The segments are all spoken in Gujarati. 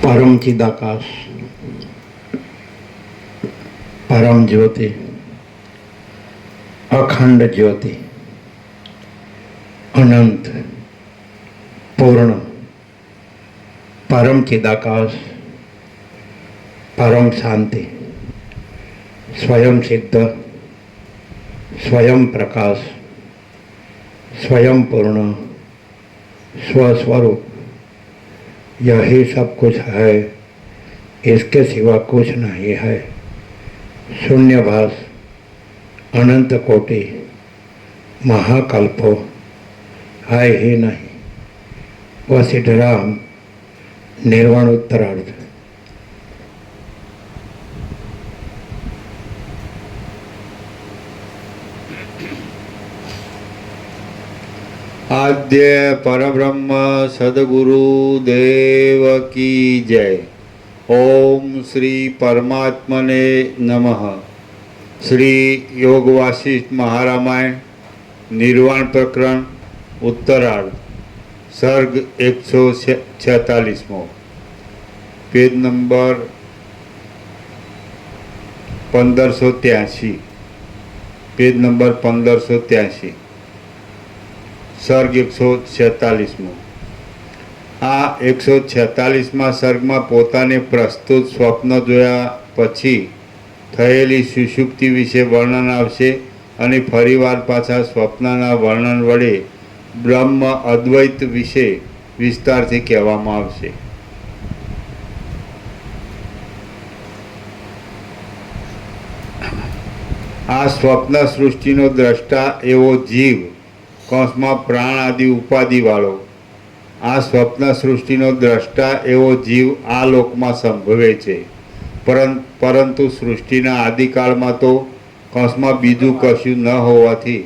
परम चिदाकाश, परम ज्योति, अखंड ज्योति, अनंत पूर्ण, परम चिदाकाश, परम शांति, स्वयं सिद्ध, स्वयं प्रकाश, स्वयं पूर्ण, स्वस्वरूप, यही सब कुछ है, इसके सिवा कुछ नहीं है। शून्यभास, अनंत कोटि, महाकल्पो है ही नहीं। वशिष्ठराम, निर्वाण उत्तरार्ध। आद्य परब्रह्म सद्गुरु देव की जय। ओम श्री परमात्मने नमः। श्री योग वासिष्ठ महारामायण निर्वाण प्रकरण उत्तरार्ध, सर्ग 146, पेज नंबर 1583, पेज नंबर 1583, सर्ग 146। आ 146 સર્ગમાં પોતાને પ્રસ્તુત સ્વપ્ન જોયા પછી થયેલી સુષુપ્તિ વિશે વર્ણન આવશે અને ફરીવાર પાછા સ્વપ્નના વર્ણન વડે બ્રહ્મ અદ્વૈત વિશે વિસ્તારથી કહેવામાં આવશે। આ સ્વપ્ન સૃષ્ટિનો દ્રષ્ટા એવો જીવ કૌંસમાં પ્રાણ આદિ ઉપાધિવાળો, આ સ્વપ્ન સૃષ્ટિનો દ્રષ્ટા એવો જીવ આ લોકમાં સંભવે છે, પરંતુ સૃષ્ટિના આદિકાળમાં તો કૌંસમાં બીજું કશું ન હોવાથી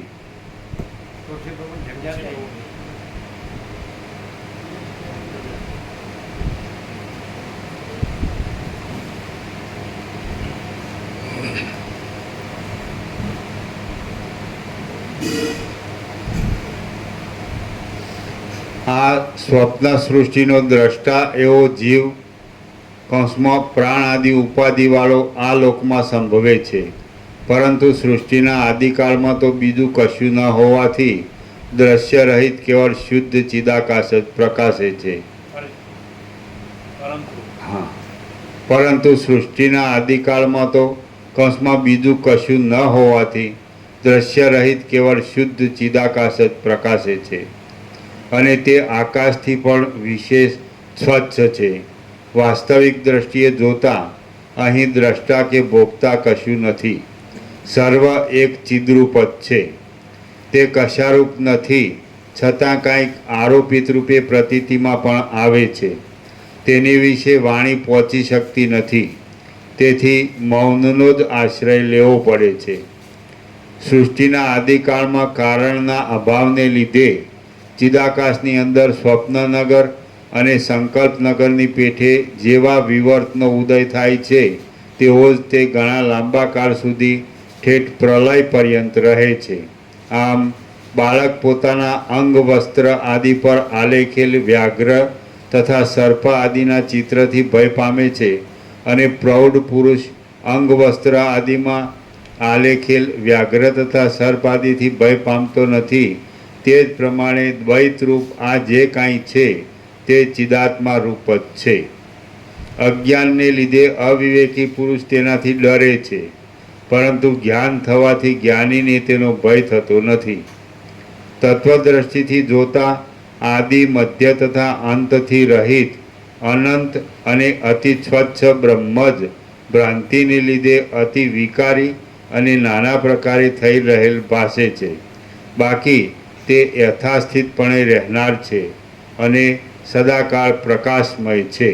આ સ્વપ્ન સૃષ્ટિનો દ્રષ્ટા એવો જીવ કૌંસમાં પ્રાણ આદિ ઉપાધિવાળો આ લોકમાં સંભવે છે, પરંતુ સૃષ્ટિના આદિકાળમાં તો બીજું કશું ન હોવાથી દ્રશ્ય રહિત કેવળ શુદ્ધ ચિદાકાશ જ પ્રકાશે છે। હા, પરંતુ સૃષ્ટિના આદિકાળમાં તો કૌંસમાં બીજું કશું ન હોવાથી દ્રશ્ય રહિત કેવળ શુદ્ધ ચિદાકાશ જ પ્રકાશે છે, અને તે આકાશથી પણ વિશેષ સ્વચ્છ છે। વાસ્તવિક દ્રષ્ટિએ જોતા અહીં દ્રષ્ટા કે ભોગતા કશું નથી, સર્વ એક ચિદ્રૂપ જ છે। તે કશારૂપ નથી, છતાં કાંઈક આરોપિત રૂપે પ્રતીતિમાં પણ આવે છે, તેની વિશે વાણી પહોંચી શકતી નથી, તેથી મૌનનો જ આશ્રય લેવો પડે છે। સૃષ્ટિના આદિકાળમાં કારણના અભાવને લીધે ચિદાકાશની અંદર સ્વપ્નનગર અને સંકલ્પનગરની પેઠે જેવા વિવર્તનો ઉદય થાય છે, તેવો જ તે ઘણા લાંબા કાળ સુધી ઠેઠ પ્રલય પર્યંત રહે છે। આમ બાળક પોતાના અંગ વસ્ત્ર આદિ પર આલેખેલ વ્યાઘ્ર તથા સર્પ આદિના ચિત્રથી ભય પામે છે, અને પ્રૌઢ પુરુષ અંગ વસ્ત્ર આદિમાં આલેખેલ વ્યાઘ્ર તથા સર્પ આદિથી ભય પામતો નથી। તે જ પ્રમાણે દ્વૈત રૂપ આ જે કાંઈ છે તે ચિદાત્મા રૂપ જ છે। અજ્ઞાનને લીધે અવિવેકી પુરુષ તેનાથી ડરે છે, પરંતુ જ્ઞાન થવાથી જ્ઞાનીને તેનો ભય થતો નથી। તત્વદ્રષ્ટિથી જોતા આદિ મધ્ય તથા અંતથી રહિત અનંત અને અતિ સ્વચ્છ બ્રહ્મ જ ભ્રાંતિને લીધે અતિ વિકારી અને નાના પ્રકારે થઈ રહેલ ભાસે છે, બાકી તે યથાસ્થિતપણે રહેનાર છે અને સદાકાળ પ્રકાશમય છે।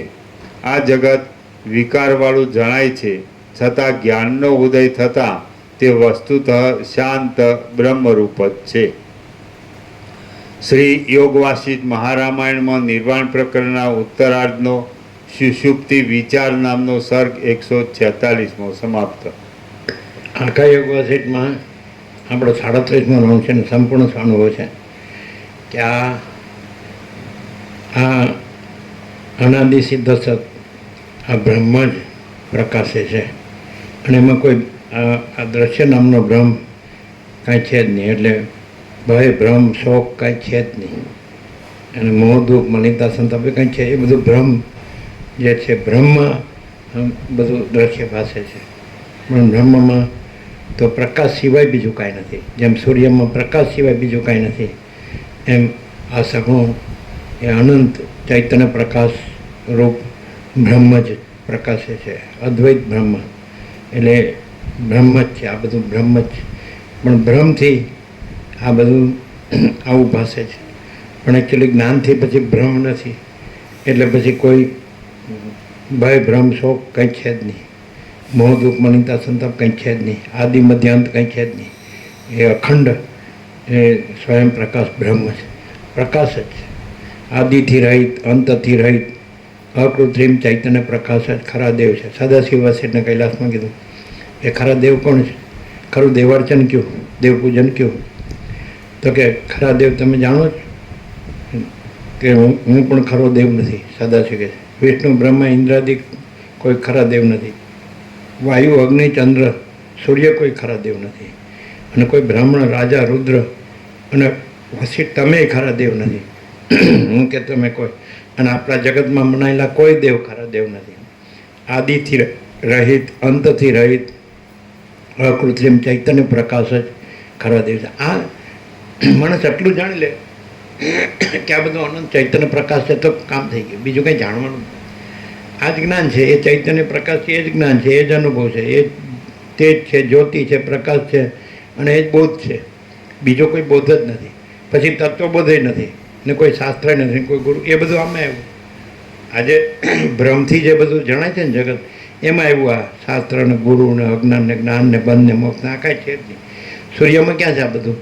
આ જગત વિકારવાળું જણાય છે, છતાં જ્ઞાનનો ઉદય થતાં તે વસ્તુતઃ શાંત બ્રહ્મરૂપ જ છે। શ્રી યોગ વાસિષ્ઠ મહારામાયણમાં નિર્વાણ પ્રકરણના ઉત્તરાર્ધનો સુષુપ્તિ વિચાર નામનો સર્ગ 146 સમાપ્ત। આખા યોગ વાસિષ્ઠમાં આપણો 37મો નામ છે ને સંપૂર્ણ અનુભવ છે કે આ અનાદિ સિદ્ધ સત આ બ્રહ્મ જ પ્રકાશે છે. અને એમાં કોઈ આ દ્રશ્ય નામનો ભ્રમ કાંઈ છે જ નહીં. એટલે ભય ભ્રમ શોક કાંઈ છે જ નહીં. અને મોહ દુઃખ મલિનતા સંતાપ એ કાંઈ છે, એ બધું ભ્રમ જે છે. બ્રહ્મ બધું દ્રશ્ય પાસે છે, પણ બ્રહ્મમાં તો પ્રકાશ સિવાય બીજું કાંઈ નથી. જેમ સૂર્યમાં પ્રકાશ સિવાય બીજું કાંઈ નથી, એમ આ સગુણ એ અનંત ચૈતન્ય પ્રકાશ રૂપ બ્રહ્મ જ પ્રકાશે છે. અદ્વૈત બ્રહ્મ એટલે બ્રહ્મ જ છે. આ બધું બ્રહ્મ જ છે, પણ ભ્રમથી આ બધું આવું ભાસે છે. પણ એકચ્યુઅલી જ્ઞાનથી પછી ભ્રમ નથી. એટલે પછી કોઈ ભય ભ્રમ શોક કંઈ છે જ નહીં. મોહ દુઃખ મલિનતા સંતાપ કંઈ છે જ નહીં. આદિ મધ્યાંત કંઈ છે જ નહીં. એ અખંડ એ સ્વયં પ્રકાશ બ્રહ્મ છે, પ્રકાશ જ છે. આદિથી રહિત, અંતથી રહિત, અકૃત્રિમ ચૈતન્ય પ્રકાશ જ ખરા દેવ છે. સદાશિવ વસેટને કૈલાસમાં કીધું એ ખરા દેવ કોણ છે? ખરું દેવાર્ચન કયું, દેવ પૂજન કયું? તો કે ખરા દેવ તમે જાણો છો કે હું પણ ખરો દેવ નથી. સદાશિવ કહે છે વિષ્ણુ બ્રહ્મા ઇન્દ્રાદિ કોઈ ખરા દેવ નથી. વાયુ અગ્નિ ચંદ્ર સૂર્ય કોઈ ખરા દેવ નથી. અને કોઈ બ્રાહ્મણ રાજા રુદ્ર અને વસિષ્ઠ તમે ખરા દેવ નથી. હું કે તમે કોઈ, અને આપણા જગતમાં મનાયેલા કોઈ દેવ ખરા દેવ નથી. આદિથી રહિત, અંતથી રહિત, અકૃત્રિમ ચૈતન્ય પ્રકાશ જ ખરા દેવ છે. આ માણસ એટલું જાણી લે કે આ બધું અનંત ચૈતન્ય પ્રકાશ છે તો કામ થઈ ગયું. બીજું કંઈ જાણવાનું આ જ જ્ઞાન છે. એ ચૈતન્ય પ્રકાશ છે, એ જ જ્ઞાન છે, એ જ અનુભવ છે, એ તેજ છે, જ્યોતિ છે, પ્રકાશ છે, અને એ જ બોધ છે. બીજો કોઈ બોધ જ નથી. પછી તત્વબોધ નથી ને કોઈ શાસ્ત્ર નથી, કોઈ ગુરુ. એ બધું આમાં આવ્યું. આજે ભ્રમથી જે બધું જણાય છે ને જગત, એમાં આવ્યું આ શાસ્ત્ર ને ગુરુ ને અજ્ઞાન ને જ્ઞાન ને બંધ ને મોક્ષ આ કાંઈ છે જ નહીં. સૂર્યમાં ક્યાં છે આ બધું?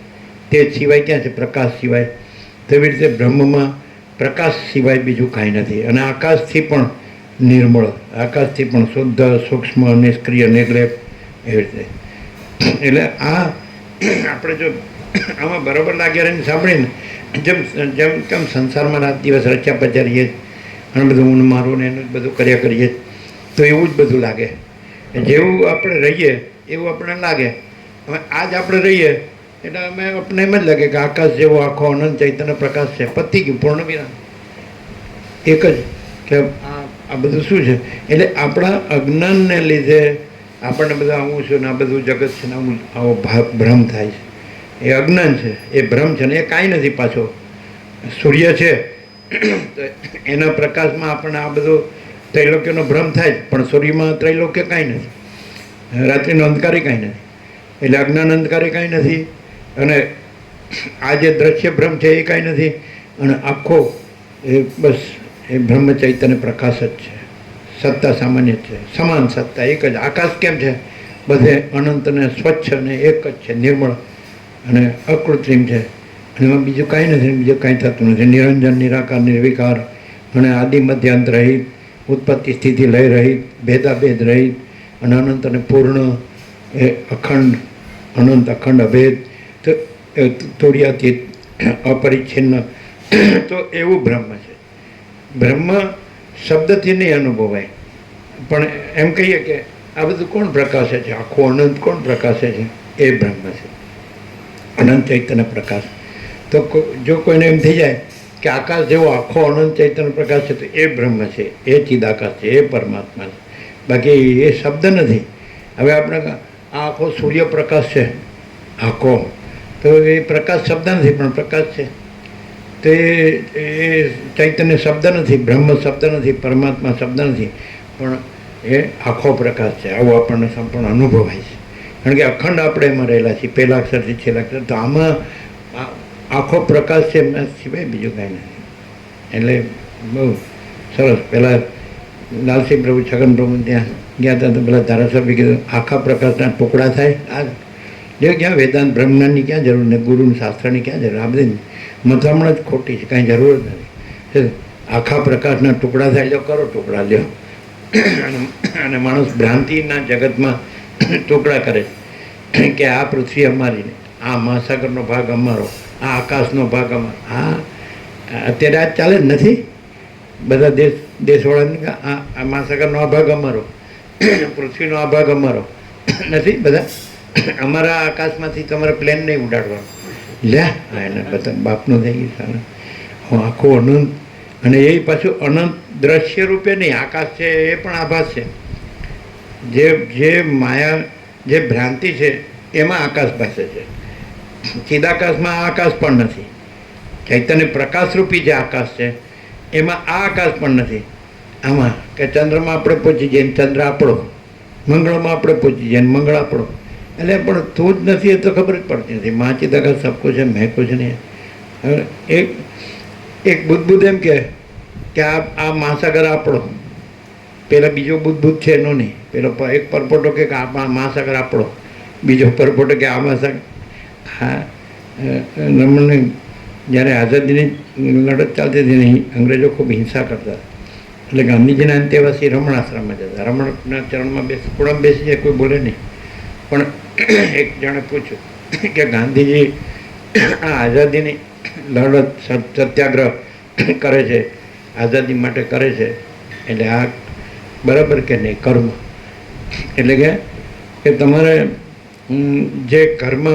તેજ સિવાય ક્યાં છે? પ્રકાશ સિવાય. તેવી રીતે બ્રહ્મમાં પ્રકાશ સિવાય બીજું કાંઈ નથી. અને આકાશથી પણ નિર્મળ, આકાશથી પણ શુદ્ધ, સૂક્ષ્મ, નિષ્ક્રિય, નિર્લેપ એવી રીતે. એટલે આ આપણે જો આમાં બરાબર લાગ્યા રહીને સાંભળીને જેમ જેમ કેમ સંસારમાં રાત દિવસ રચ્યા પચારીએ અને બધું ઊન મારું ને એનું બધું કર્યા કરીએ તો એવું જ બધું લાગે. જેવું આપણે રહીએ એવું આપણને લાગે. હવે આજ આપણે રહીએ એટલે અમે આપણે એમ જ લાગે કે આકાશ જેવો આખો અનંત ચૈતન્ય પ્રકાશ છે. પતી ગયું, પૂર્ણ વિરામ. એક જ કે આ બધું શું છે? એટલે આપણા અજ્ઞાનને લીધે આપણને બધા આવું છે ને આ બધું જગત છે ને આવું આવો ભ્રમ થાય છે. એ અજ્ઞાન છે, એ ભ્રમ છે ને એ કાંઈ નથી. પાછો સૂર્ય છે તો એના પ્રકાશમાં આપણને આ બધો ત્રૈલોક્યનો ભ્રમ થાય જ, પણ સૂર્યમાં ત્રૈલોક્ય કાંઈ નથી. રાત્રિનો અંધકારી કાંઈ નથી. એટલે અજ્ઞાન અંધકારી કાંઈ નથી. અને આ જે દ્રશ્ય ભ્રમ છે એ કાંઈ નથી. અને આખો એ બસ એ બ્રહ્મ ચૈતન્ય પ્રકાશ જ છે. સત્તા સામાન્ય છે, સમાન સત્તા એક જ. આકાશ કેમ છે? બધે અનંત ને સ્વચ્છ અને એક જ છે, નિર્મળ અને અકૃત્રિમ છે. અને એમાં બીજું કાંઈ નથી, બીજું કાંઈ થતું નથી. નિરંજન, નિરાકાર, નિર્વિકાર અને આદિ મધ્યાંત રહિત, ઉત્પત્તિ સ્થિતિ લય રહિત, ભેદાભેદ રહિત અને અનંત અને પૂર્ણ એ અખંડ, અનંત અખંડ અભેદ, તો તુર્યાતીત, અપરિચ્છિન્ન. તો એવું બ્રહ્મ છે. બ્રહ્મ શબ્દથી નહીં અનુભવાય, પણ એમ કહીએ કે આ બધું કોણ પ્રકાશે છે? આખો અનંત કોણ પ્રકાશે છે? એ બ્રહ્મ છે, અનંત ચૈતન્ય પ્રકાશ. તો જો કોઈને એમ થઈ જાય કે આકાશ જેવો આખો અનંત ચૈતન્ય પ્રકાશ છે તો એ બ્રહ્મ છે, એ ચિદાકાશ છે, એ પરમાત્મા છે. બાકી એ શબ્દ નથી. હવે આપણે આ આખો સૂર્યપ્રકાશ છે આખો, તો એ પ્રકાશ શબ્દ નથી પણ પ્રકાશ છે. તો એ ચૈતન્ય શબ્દ નથી, બ્રહ્મ શબ્દ નથી, પરમાત્મા શબ્દ નથી, પણ એ આખો પ્રકાશ છે. આવું આપણને સંપૂર્ણ અનુભવાય છે. કારણ કે અખંડ આપણે એમાં રહેલા છીએ, પહેલા અક્ષરથી છેલ્લા અક્ષર. તો આમાં આખો પ્રકાશ છે, એમના સિવાય બીજું કાંઈ નથી. એટલે બહુ સરસ. પહેલાં લાલસિંહ પ્રભુ, છગન પ્રભુ ત્યાં ગયા હતા તો પેલા ધારાસભ્ય કીધું આખા પ્રકાશના ટુકડા થાય. આ જો ક્યાં વેદાંત બ્રહ્મજ્ઞાનની ક્યાં જરૂર ને ગુરુની શાસ્ત્રની ક્યાં જરૂર? આ બધી મથામણ જ ખોટી છે, કાંઈ જરૂર જ નથી. આખા પ્રકાશના ટુકડા થાય તો કરો ટુકડા લ્યો. અને માણસ ભ્રાંતિના જગતમાં ટુકડા કરે કે આ પૃથ્વી અમારી, આ મહાસાગરનો ભાગ અમારો, આ આકાશનો ભાગ અમારો. હા, અત્યારે આ ચાલે જ નથી. બધા દેશવાળાને કે આ મહાસાગરનો આ ભાગ અમારો, પૃથ્વીનો આ ભાગ અમારો નથી. બધા અમારા આકાશમાંથી તમારે પ્લેન નહીં ઉડાડવાનું. લે એને બધા બાપનું થઈ ગયું સારા. હું આખું અનંત, અને એ પાછું અનંત દ્રશ્ય રૂપે નહીં. આકાશ છે એ પણ આભાસ છે. જે માયા, જે ભ્રાંતિ છે એમાં આકાશ પાસે છે. ચિદાકાશમાં આ આકાશ પણ નથી. ચૈતન્ય પ્રકાશરૂપી જે આકાશ છે એમાં આ આકાશ પણ નથી. આમાં કે ચંદ્રમાં આપણે પહોંચી જઈએ, ચંદ્ર આપણો, મંગળમાં આપણે પહોંચી જઈએ, મંગળ આપણો. એટલે પણ તું જ નથી એ તો ખબર જ પડતી નથી. મા ચિદાકાશ સબ કુછ છે, મેં કુછ નહીં. હવે એક બુદ્ધ એમ કે આ મહાસાગર આપણો, પેલા બીજો બુદ્ધ છે એનો નહીં. પેલો એક પરપોટો કે આ મહાસાગર આપણો, બીજો પરપોટો કે આ મહાસાગર. હા, રમણને જ્યારે આઝાદીની લડત ચાલતી હતી નહીં, અંગ્રેજો ખૂબ હિંસા કરતા, એટલે ગાંધીજીના અંતેવાસી રમણ આશ્રમમાં જતા. રમણના ચરણમાં ખૂણામાં બેસી જાય, કોઈ બોલે નહીં. પણ એક જણે પૂછ્યું કે ગાંધીજી આ આઝાદીની લડત, સત્યાગ્રહ કરે છે, આઝાદી માટે કરે છે, એટલે આ બરાબર કે નહીં? કર્મ એટલે કે તમારે જે કર્મ,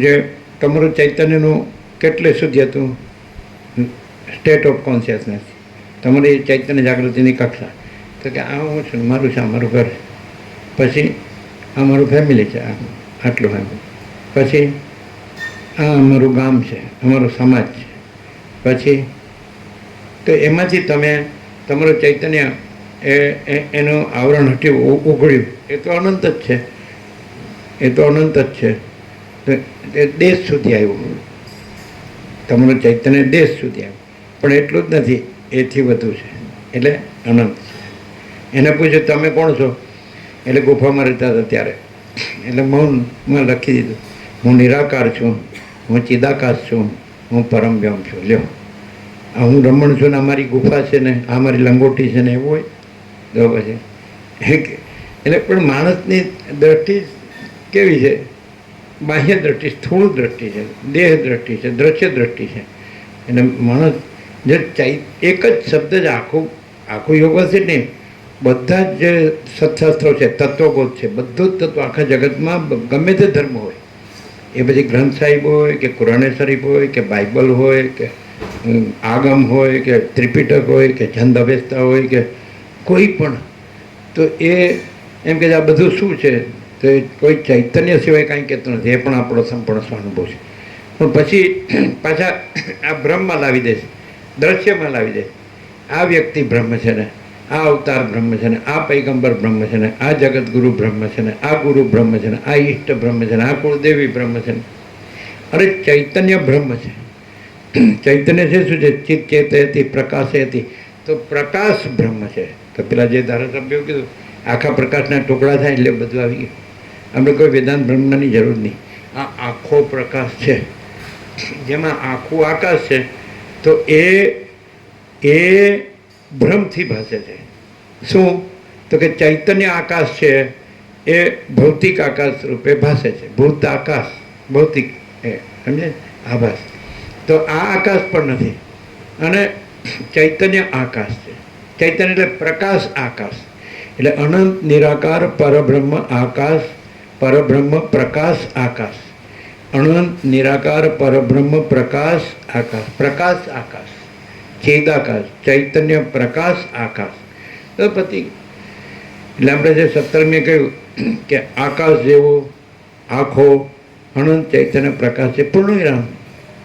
જે તમારું ચૈતન્યનું કેટલે સુધી હતું, સ્ટેટ ઓફ કોન્શિયસનેસ, તમારી ચૈતન્ય જાગૃતિની કક્ષા, તો કે આ હું છું, મારું છે, મારું ઘર, પછી આ મારું ફેમિલી છે, આટલું ફેમિલી, પછી આ અમારું ગામ છે, અમારો સમાજ છે, પછી તો એમાંથી તમે તમારું ચૈતન્ય એનું આવરણ હટ્યું, ઉઘડ્યું, એ તો અનંત જ છે, એ તો અનંત જ છે. એ દેશ સુધી આવ્યું, તમારું ચૈતન્ય દેશ સુધી આવ્યું, પણ એટલું જ નથી, એથી વધુ છે, એટલે અનંત છે. એને પૂછ્યું તમે કોણ છો? એટલે ગુફામાં રહેતા હતા ત્યારે, એટલે મૌનમાં લખી દીધું, હું નિરાકાર છું, હું ચિદાકાશ છું, હું પરમવ્યોમ છું. લ્યો, આ હું રમણ છું ને અમારી ગુફા છે ને આ મારી લંગોટી છે ને એવું હોય તો પછી એટલે પણ માણસની દ્રષ્ટિ કેવી છે? બાહ્ય દ્રષ્ટિ, સ્થૂળ દ્રષ્ટિ છે, દેહ દ્રષ્ટિ છે, દ્રશ્ય દ્રષ્ટિ છે. એટલે માણસ જે એક જ શબ્દ જ આખું યોગ છે ને, બધા જ જે સત્શાસ્ત્રો છે, તત્વબોધ છે, બધું જ તત્વ આખા જગતમાં ગમે તે ધર્મ હોય, એ પછી ગ્રંથ સાહિબ હોય કે કુરાને શરીફ હોય કે બાઇબલ હોય કે આગમ હોય કે ત્રિપિટક હોય કે છંદ અવેસ્તા હોય કે કોઈ પણ, તો એ એમ કે આ બધું શું છે? તો એ કોઈ ચૈતન્ય સિવાય કાંઈ કહેતું નથી. એ પણ આપણો સંપૂર્ણ સ્વાનુભવ છે. પણ પછી પાછા આ બ્રહ્મમાં લાવી દે છે, દ્રશ્યમાં લાવી દે. આ વ્યક્તિ બ્રહ્મ છે ને, આ અવતાર બ્રહ્મ છે ને, આ પૈગંબર બ્રહ્મ છે ને, આ જગતગુરુ બ્રહ્મ છે ને, આ ગુરુ બ્રહ્મ છે ને, આ ઈષ્ટ બ્રહ્મ છે ને, આ કુળદેવી બ્રહ્મ છે ને. અરે ચૈતન્ય બ્રહ્મ છે. ચૈતન્ય છે શું છે? ચિત્ત ચેતયતિ પ્રકાશયતિ, તો પ્રકાશ બ્રહ્મ છે. તો પેલા જે ધારાસભ્યો કીધું આખા પ્રકાશના ટુકડા થાય એટલે બધું આવી ગયું. આપણે કોઈ વેદાંત બ્રહ્મની જરૂર નહીં. આ આખો પ્રકાશ છે, જેમાં આખું આકાશ છે, તો એ ભ્રમથી ભાસે છે. શું? તો કે ચૈતન્ય આકાશ છે એ ભૌતિક આકાશ રૂપે ભાસે છે. ભૂત આકાશ, ભૌતિક, એ સમજે, આભાસ. તો આ આકાશ પણ નથી, અને ચૈતન્ય આકાશ છે. ચૈતન્ય એટલે પ્રકાશ આકાશ, એટલે અનંત નિરાકાર પરબ્રહ્મ આકાશ, પરબ્રહ્મ પ્રકાશ આકાશ, અનંત નિરાકાર પરબ્રહ્મ પ્રકાશ આકાશ, પ્રકાશ આકાશ, ચેદાકાશ, ચૈતન્ય પ્રકાશ આકાશ. તો પછી એટલે આપણે જે 17મી કહ્યું કે આકાશ જેવો આખો અનંત ચૈતન્ય પ્રકાશ છે, પૂર્ણ વિરામ.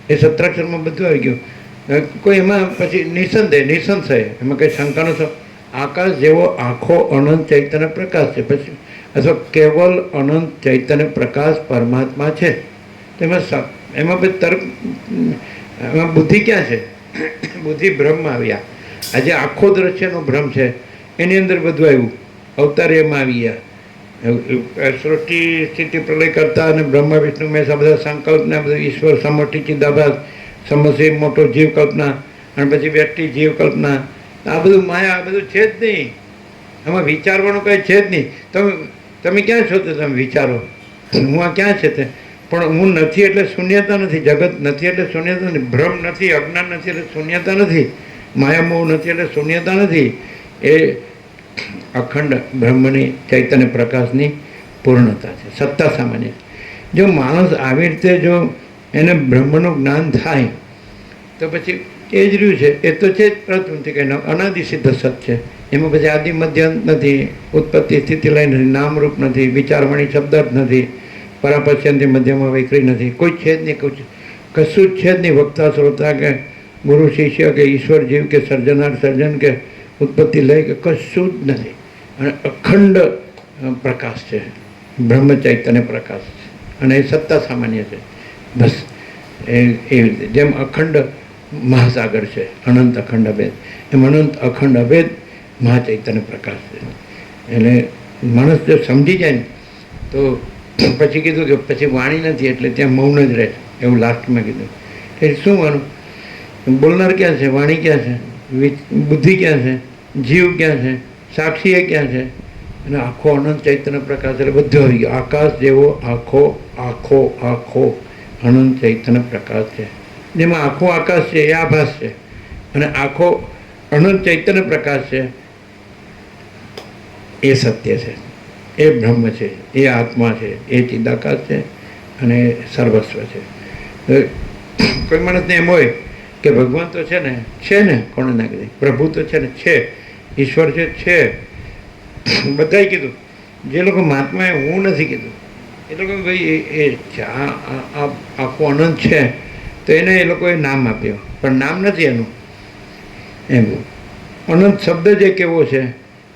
એ 17 બધું આવી ગયું. કોઈ એમાં પછી નિસંશય, એમાં કંઈ શંકાનો આકાશ જેવો આખો અનંત ચૈતન્ય પ્રકાશ છે, પછી અથવા કેવલ અનંત ચૈતન્ય પ્રકાશ પરમાત્મા છે. એમાં પછી તર્ક, એમાં બુદ્ધિ ક્યાં છે? બુદ્ધિ બ્રહ્મમાં આવ્યા. આજે આખો દ્રશ્યનો ભ્રમ છે, એની અંદર બધું આવ્યું. અવતાર એમાં આવી ગયા. સૃષ્ટિ સ્થિતિ પ્રલય કરતા અને બ્રહ્મા વિષ્ણુ મેં બધા સંકલ્પના બધું ઈશ્વર સમષ્ટિ ચિદાભાસ સમસ્ય મોટો જીવ કલ્પના, અને પછી વ્યક્તિ જીવ કલ્પના, આ બધું માયા, આ બધું છે જ નહીં. આમાં વિચારવાનું કંઈ છે જ નહીં. તમે ક્યાં છો તો તમે વિચારો હું આ ક્યાં છે તે, પણ હું નથી એટલે શૂન્યતા નથી, જગત નથી એટલે શૂન્યતા નથી, ભ્રમ નથી, અજ્ઞાન નથી એટલે શૂન્યતા નથી. માયામોહ નથી એટલે શૂન્યતા નથી, એ અખંડ બ્રહ્મની ચૈતન્ય પ્રકાશની પૂર્ણતા છે, સત્તા સામાન્ય. જો માણસ આવી રીતે જો એને બ્રહ્મનું જ્ઞાન થાય તો પછી એ જ રહ્યું છે, એ તો છે જ પ્રકૃતિ કે અનાદિ સિદ્ધ સત છે. એમાં પછી આદિ મધ્ય નથી, ઉત્પત્તિ સ્થિતિ લય નથી, નામરૂપ નથી, વિચારવાણી શબ્દ જ નથી, પરાપશ્યંતિ મધ્યમાં વૈખરી નથી, કોઈ છે જ નહીં, કશું જ છે જ નહીં. વક્તા શ્રોતા કે ગુરુ શિષ્ય કે ઈશ્વર જીવ કે સર્જનાર સર્જન કે ઉત્પત્તિ લય કે કશું જ નથી. અને અખંડ પ્રકાશ છે, બ્રહ્મ ચૈતન્ય પ્રકાશ છે, અને એ સત્તા સામાન્ય છે. બસ એવી રીતે જેમ અખંડ મહાસાગર છે, અનંત અખંડ અભેદ, એમ અનંત અખંડ અભેદ મહાચૈતન્ય પ્રકાશ છે. એટલે માણસ જો સમજી જાય ને તો પછી કીધું કે પછી વાણી નથી એટલે ત્યાં મૌન જ રહે, એવું લાસ્ટમાં કીધું. એ શું માનું, બોલનાર ક્યાં છે, વાણી ક્યાં છે, બુદ્ધિ ક્યાં છે, જીવ ક્યાં છે, સાક્ષી એ ક્યાં છે? અને આખો અનંત ચૈતન્ય પ્રકાશ એટલે બધું આવી ગયો. આકાશ જેવો આખો આખો આખો અનંત ચૈતન્ય પ્રકાશ છે, જેમાં આખો આકાશ છે એ આભાસ છે, અને આખો અનંત ચૈતન્ય પ્રકાશ છે એ સત્ય છે, એ બ્રહ્મ છે, એ આત્મા છે, એ ચિદાકાશ છે, અને સર્વસ્વ છે. કોઈ માણસને એમ હોય કે ભગવાન તો છે ને કોણે ના કીધી, પ્રભુ તો છે ને, છે ઈશ્વર છે, બધાએ કીધું. જે લોકો મહાત્માએ હું નથી કીધું, એ લોકો ભાઈ એ છે, આ આખું અનંત છે, તો એને એ લોકોએ નામ આપ્યું, પણ નામ નથી એનું. એમ અનંત શબ્દ જ એક એવો છે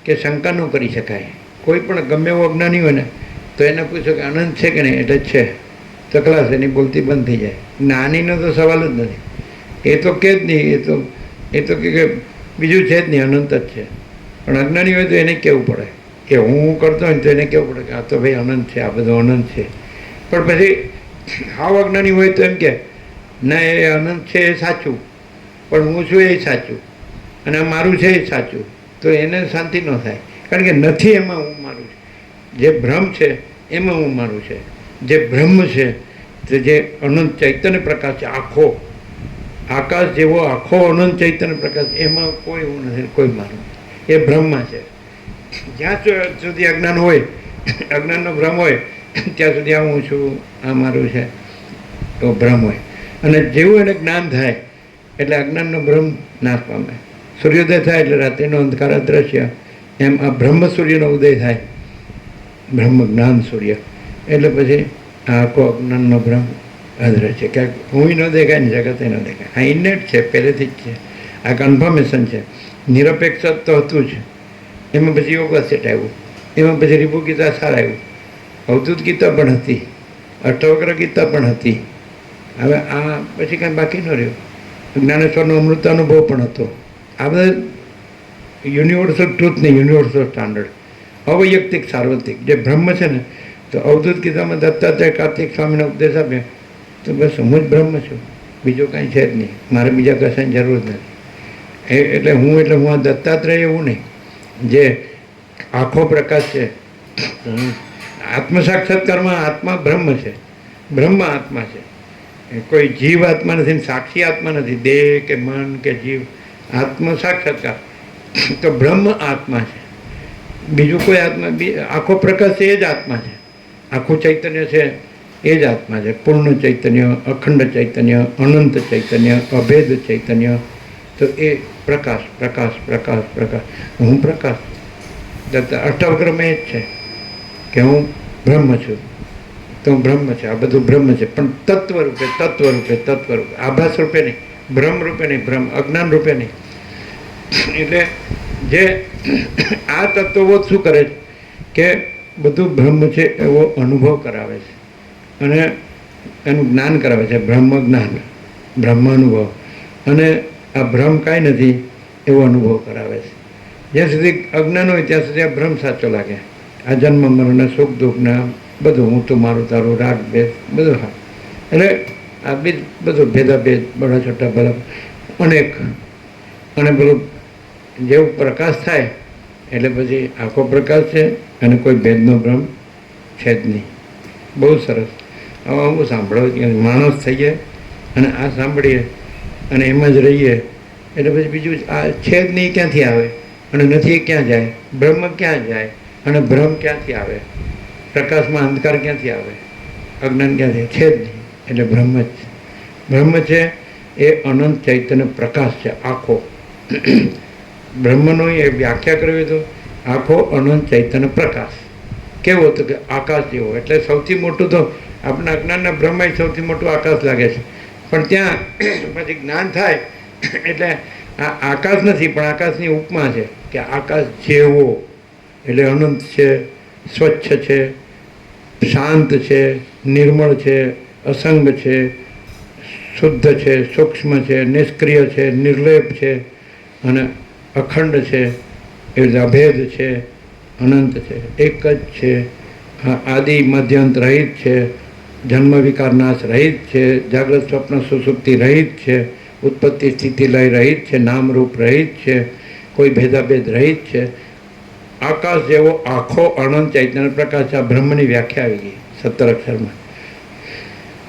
કે શંકા ન કરી શકાય. કોઈ પણ ગમે એવો અજ્ઞાની હોય ને તો એને પૂછો કે અનંત છે કે નહીં, એટલે છે, તકલાસ એની બોલતી બંધ થઈ જાય. જ્ઞાનીનો તો સવાલ જ નથી, એ તો કે જ નહીં, એ તો કે બીજું છે જ નહીં, અનંત જ છે. પણ અજ્ઞાની હોય તો એને કહેવું પડે કે હું કરતો હોય તો એને કહેવું પડે કે આ તો ભાઈ અનંત છે, આ બધું અનંત છે. પણ પછી હાવ અજ્ઞાની હોય તો એમ કે ના એ અનંત છે એ સાચું, પણ હું છું એ સાચું, અને મારું છે એ સાચું, તો એને શાંતિ ન થાય. કારણ કે નથી એમાં હું મારું છું, જે ભ્રમ છે એમાં હું મારું છે, જે બ્રહ્મ છે તે જે અનંત ચૈતન્ય પ્રકાશ છે, આખો આકાશ જેવો આખો અનંત ચૈતન્ય પ્રકાશ, એમાં કોઈ હું નથી, કોઈ મારું, એ બ્રહ્મ છે. જ્યાં સુધી અજ્ઞાન હોય, અજ્ઞાનનો ભ્રમ હોય, ત્યાં સુધી આ હું છું, આ મારું છે, તો ભ્રમ હોય. અને જેવું એને જ્ઞાન થાય એટલે અજ્ઞાનનો ભ્રમ નાશ પામે. સૂર્યોદય થાય એટલે રાત્રિનો અંધકાર અદ્રશ્ય, એમ આ બ્રહ્મ સૂર્યનો ઉદય થાય, બ્રહ્મ જ્ઞાન સૂર્ય, એટલે પછી આ આખો અજ્ઞાનનો ભ્રમ અદ્રશ્ય. ક્યાંક હું ન દેખાય ને જગતે ન દેખાય. આ ઇન્નેટ છે, પહેલેથી જ છે, આ કન્ફર્મેશન છે. નિરપેક્ષ તો હતું જ, એમાં પછી યોગા સેટ આવ્યું, એમાં પછી રીપુ ગીતા સાર આવ્યું, અવધૂત ગીતા પણ હતી, અષ્ટાવક્ર ગીતા પણ હતી. હવે આ પછી કાંઈ બાકી ન રહ્યું. જ્ઞાનેશ્વરનો અમૃતાનુભવ પણ હતો. આ બધા યુનિવર્સલ ટ્રુથ ને યુનિવર્સલ સ્ટાન્ડર્ડ, અવૈયક્તિક સાર્વત્રિક જે બ્રહ્મ છે ને, તો અવધૂત ગીતામાં દત્તાત્રેય કાર્તિક સ્વામીનો ઉપદેશ આપ્યો તો બસ હું જ બ્રહ્મ છું, બીજું કાંઈ છે જ નહીં, મારે બીજા કશાની જરૂર જ નથી. એટલે હું આ દત્તાત્રેય એવું નહીં, જે આખો પ્રકાશ છે. આત્મ સાક્ષાત્કારમાં આત્મા બ્રહ્મ છે, બ્રહ્મ આત્મા છે, કોઈ જીવ આત્મા નથી, સાક્ષી આત્મા નથી, દેહ કે મન કે જીવ. આત્મ સાક્ષાત્કાર તો બ્રહ્મ આત્મા છે, બીજું કોઈ આત્મા, આખો પ્રકાશ છે એ જ આત્મા છે, આખું ચૈતન્ય છે એ જ આત્મા છે. પૂર્ણ ચૈતન્ય, અખંડ ચૈતન્ય, અનંત ચૈતન્ય, અભેદ ચૈતન્ય. તો એ પ્રકાશ પ્રકાશ પ્રકાશ પ્રકાશ, હું પ્રકાશ. અષ્ટાવક્રમાં એ જ છે કે હું બ્રહ્મ છું, તો બ્રહ્મ છે, આ બધું બ્રહ્મ છે, પણ તત્વરૂપે તત્વરૂપે તત્વરૂપે, આભાસ રૂપે નહીં, ભ્રમ રૂપે નહીં, ભ્રમ અજ્ઞાન રૂપે નહીં. એટલે જે આ તત્વો શું કરે છે કે બધું બ્રહ્મ છે એવો અનુભવ કરાવે છે, અને એનું જ્ઞાન કરાવે છે, બ્રહ્મ જ્ઞાન, બ્રહ્માનુભવ. અને આ ભ્રમ કાંઈ નથી એવો અનુભવ કરાવે છે. જ્યાં સુધી અજ્ઞાન હોય ત્યાં સુધી આ ભ્રમ સાચો લાગે. આ જન્મ મરણ, સુખ દુઃખના બધું, હું તો મારું તારું, રાગ ભેદ બધું. હા, એટલે આ બી બધું ભેદાભેદ, બડા છોટા ભલા અનેક. અને પેલું જેવું પ્રકાશ થાય એટલે પછી આખો પ્રકાશ છે, અને કોઈ ભેદનો ભ્રમ છે જ નહીં. બહુ સરસ. હવે હું સાંભળો માણસ થઈએ અને આ સાંભળીએ અને એમ જ રહીએ એટલે પછી બીજું આ છે જ નહીં ક્યાંથી આવે, અને નથી એ ક્યાં જાય, બ્રહ્મ ક્યાં જાય, અને ભ્રમ ક્યાંથી આવે, પ્રકાશમાં અંધકાર ક્યાંથી આવે, અજ્ઞાન ક્યાંથી, છે જ નહીં. એટલે બ્રહ્મ જ છે. બ્રહ્મ છે એ અનંત ચૈતન્ય પ્રકાશ છે આખો. બ્રહ્મનો એ વ્યાખ્યા કરવી તો આખો અનંત ચૈતન્ય પ્રકાશ કેવો હતો કે આકાશ જેવો. એટલે સૌથી મોટું તો આપણા અજ્ઞાનના બ્રહ્મ સૌથી મોટું આકાશ લાગે છે, પણ ત્યાં પછી જ્ઞાન થાય એટલે આ આકાશ નથી, પણ આકાશની ઉપમા છે કે આકાશ જેવો. એટલે અનંત છે, સ્વચ્છ છે, શાંત છે, નિર્મળ છે, અસંગ છે, શુદ્ધ છે, સૂક્ષ્મ છે, નિષ્ક્રિય છે, નિર્લેપ છે, અને અખંડ છે, એ અભેદ છે, અનંત છે, એક જ છે, આદિ મધ્યંત રહિત છે, જન્મ વિકાર નાશ રહિત છે, જાગ્રત સ્વપ્ન સુસુપ્તિ રહિત છે, ઉત્પત્તિ સ્થિતિ લય રહિત છે, નામરૂપ રહિત છે, કોઈ ભેદાભેદ રહિત છે. આકાશ જેવો આખો અનંત ચૈતન્ય પ્રકાશ. આ બ્રહ્મની વ્યાખ્યા આવી ગઈ 17 અક્ષરમાં.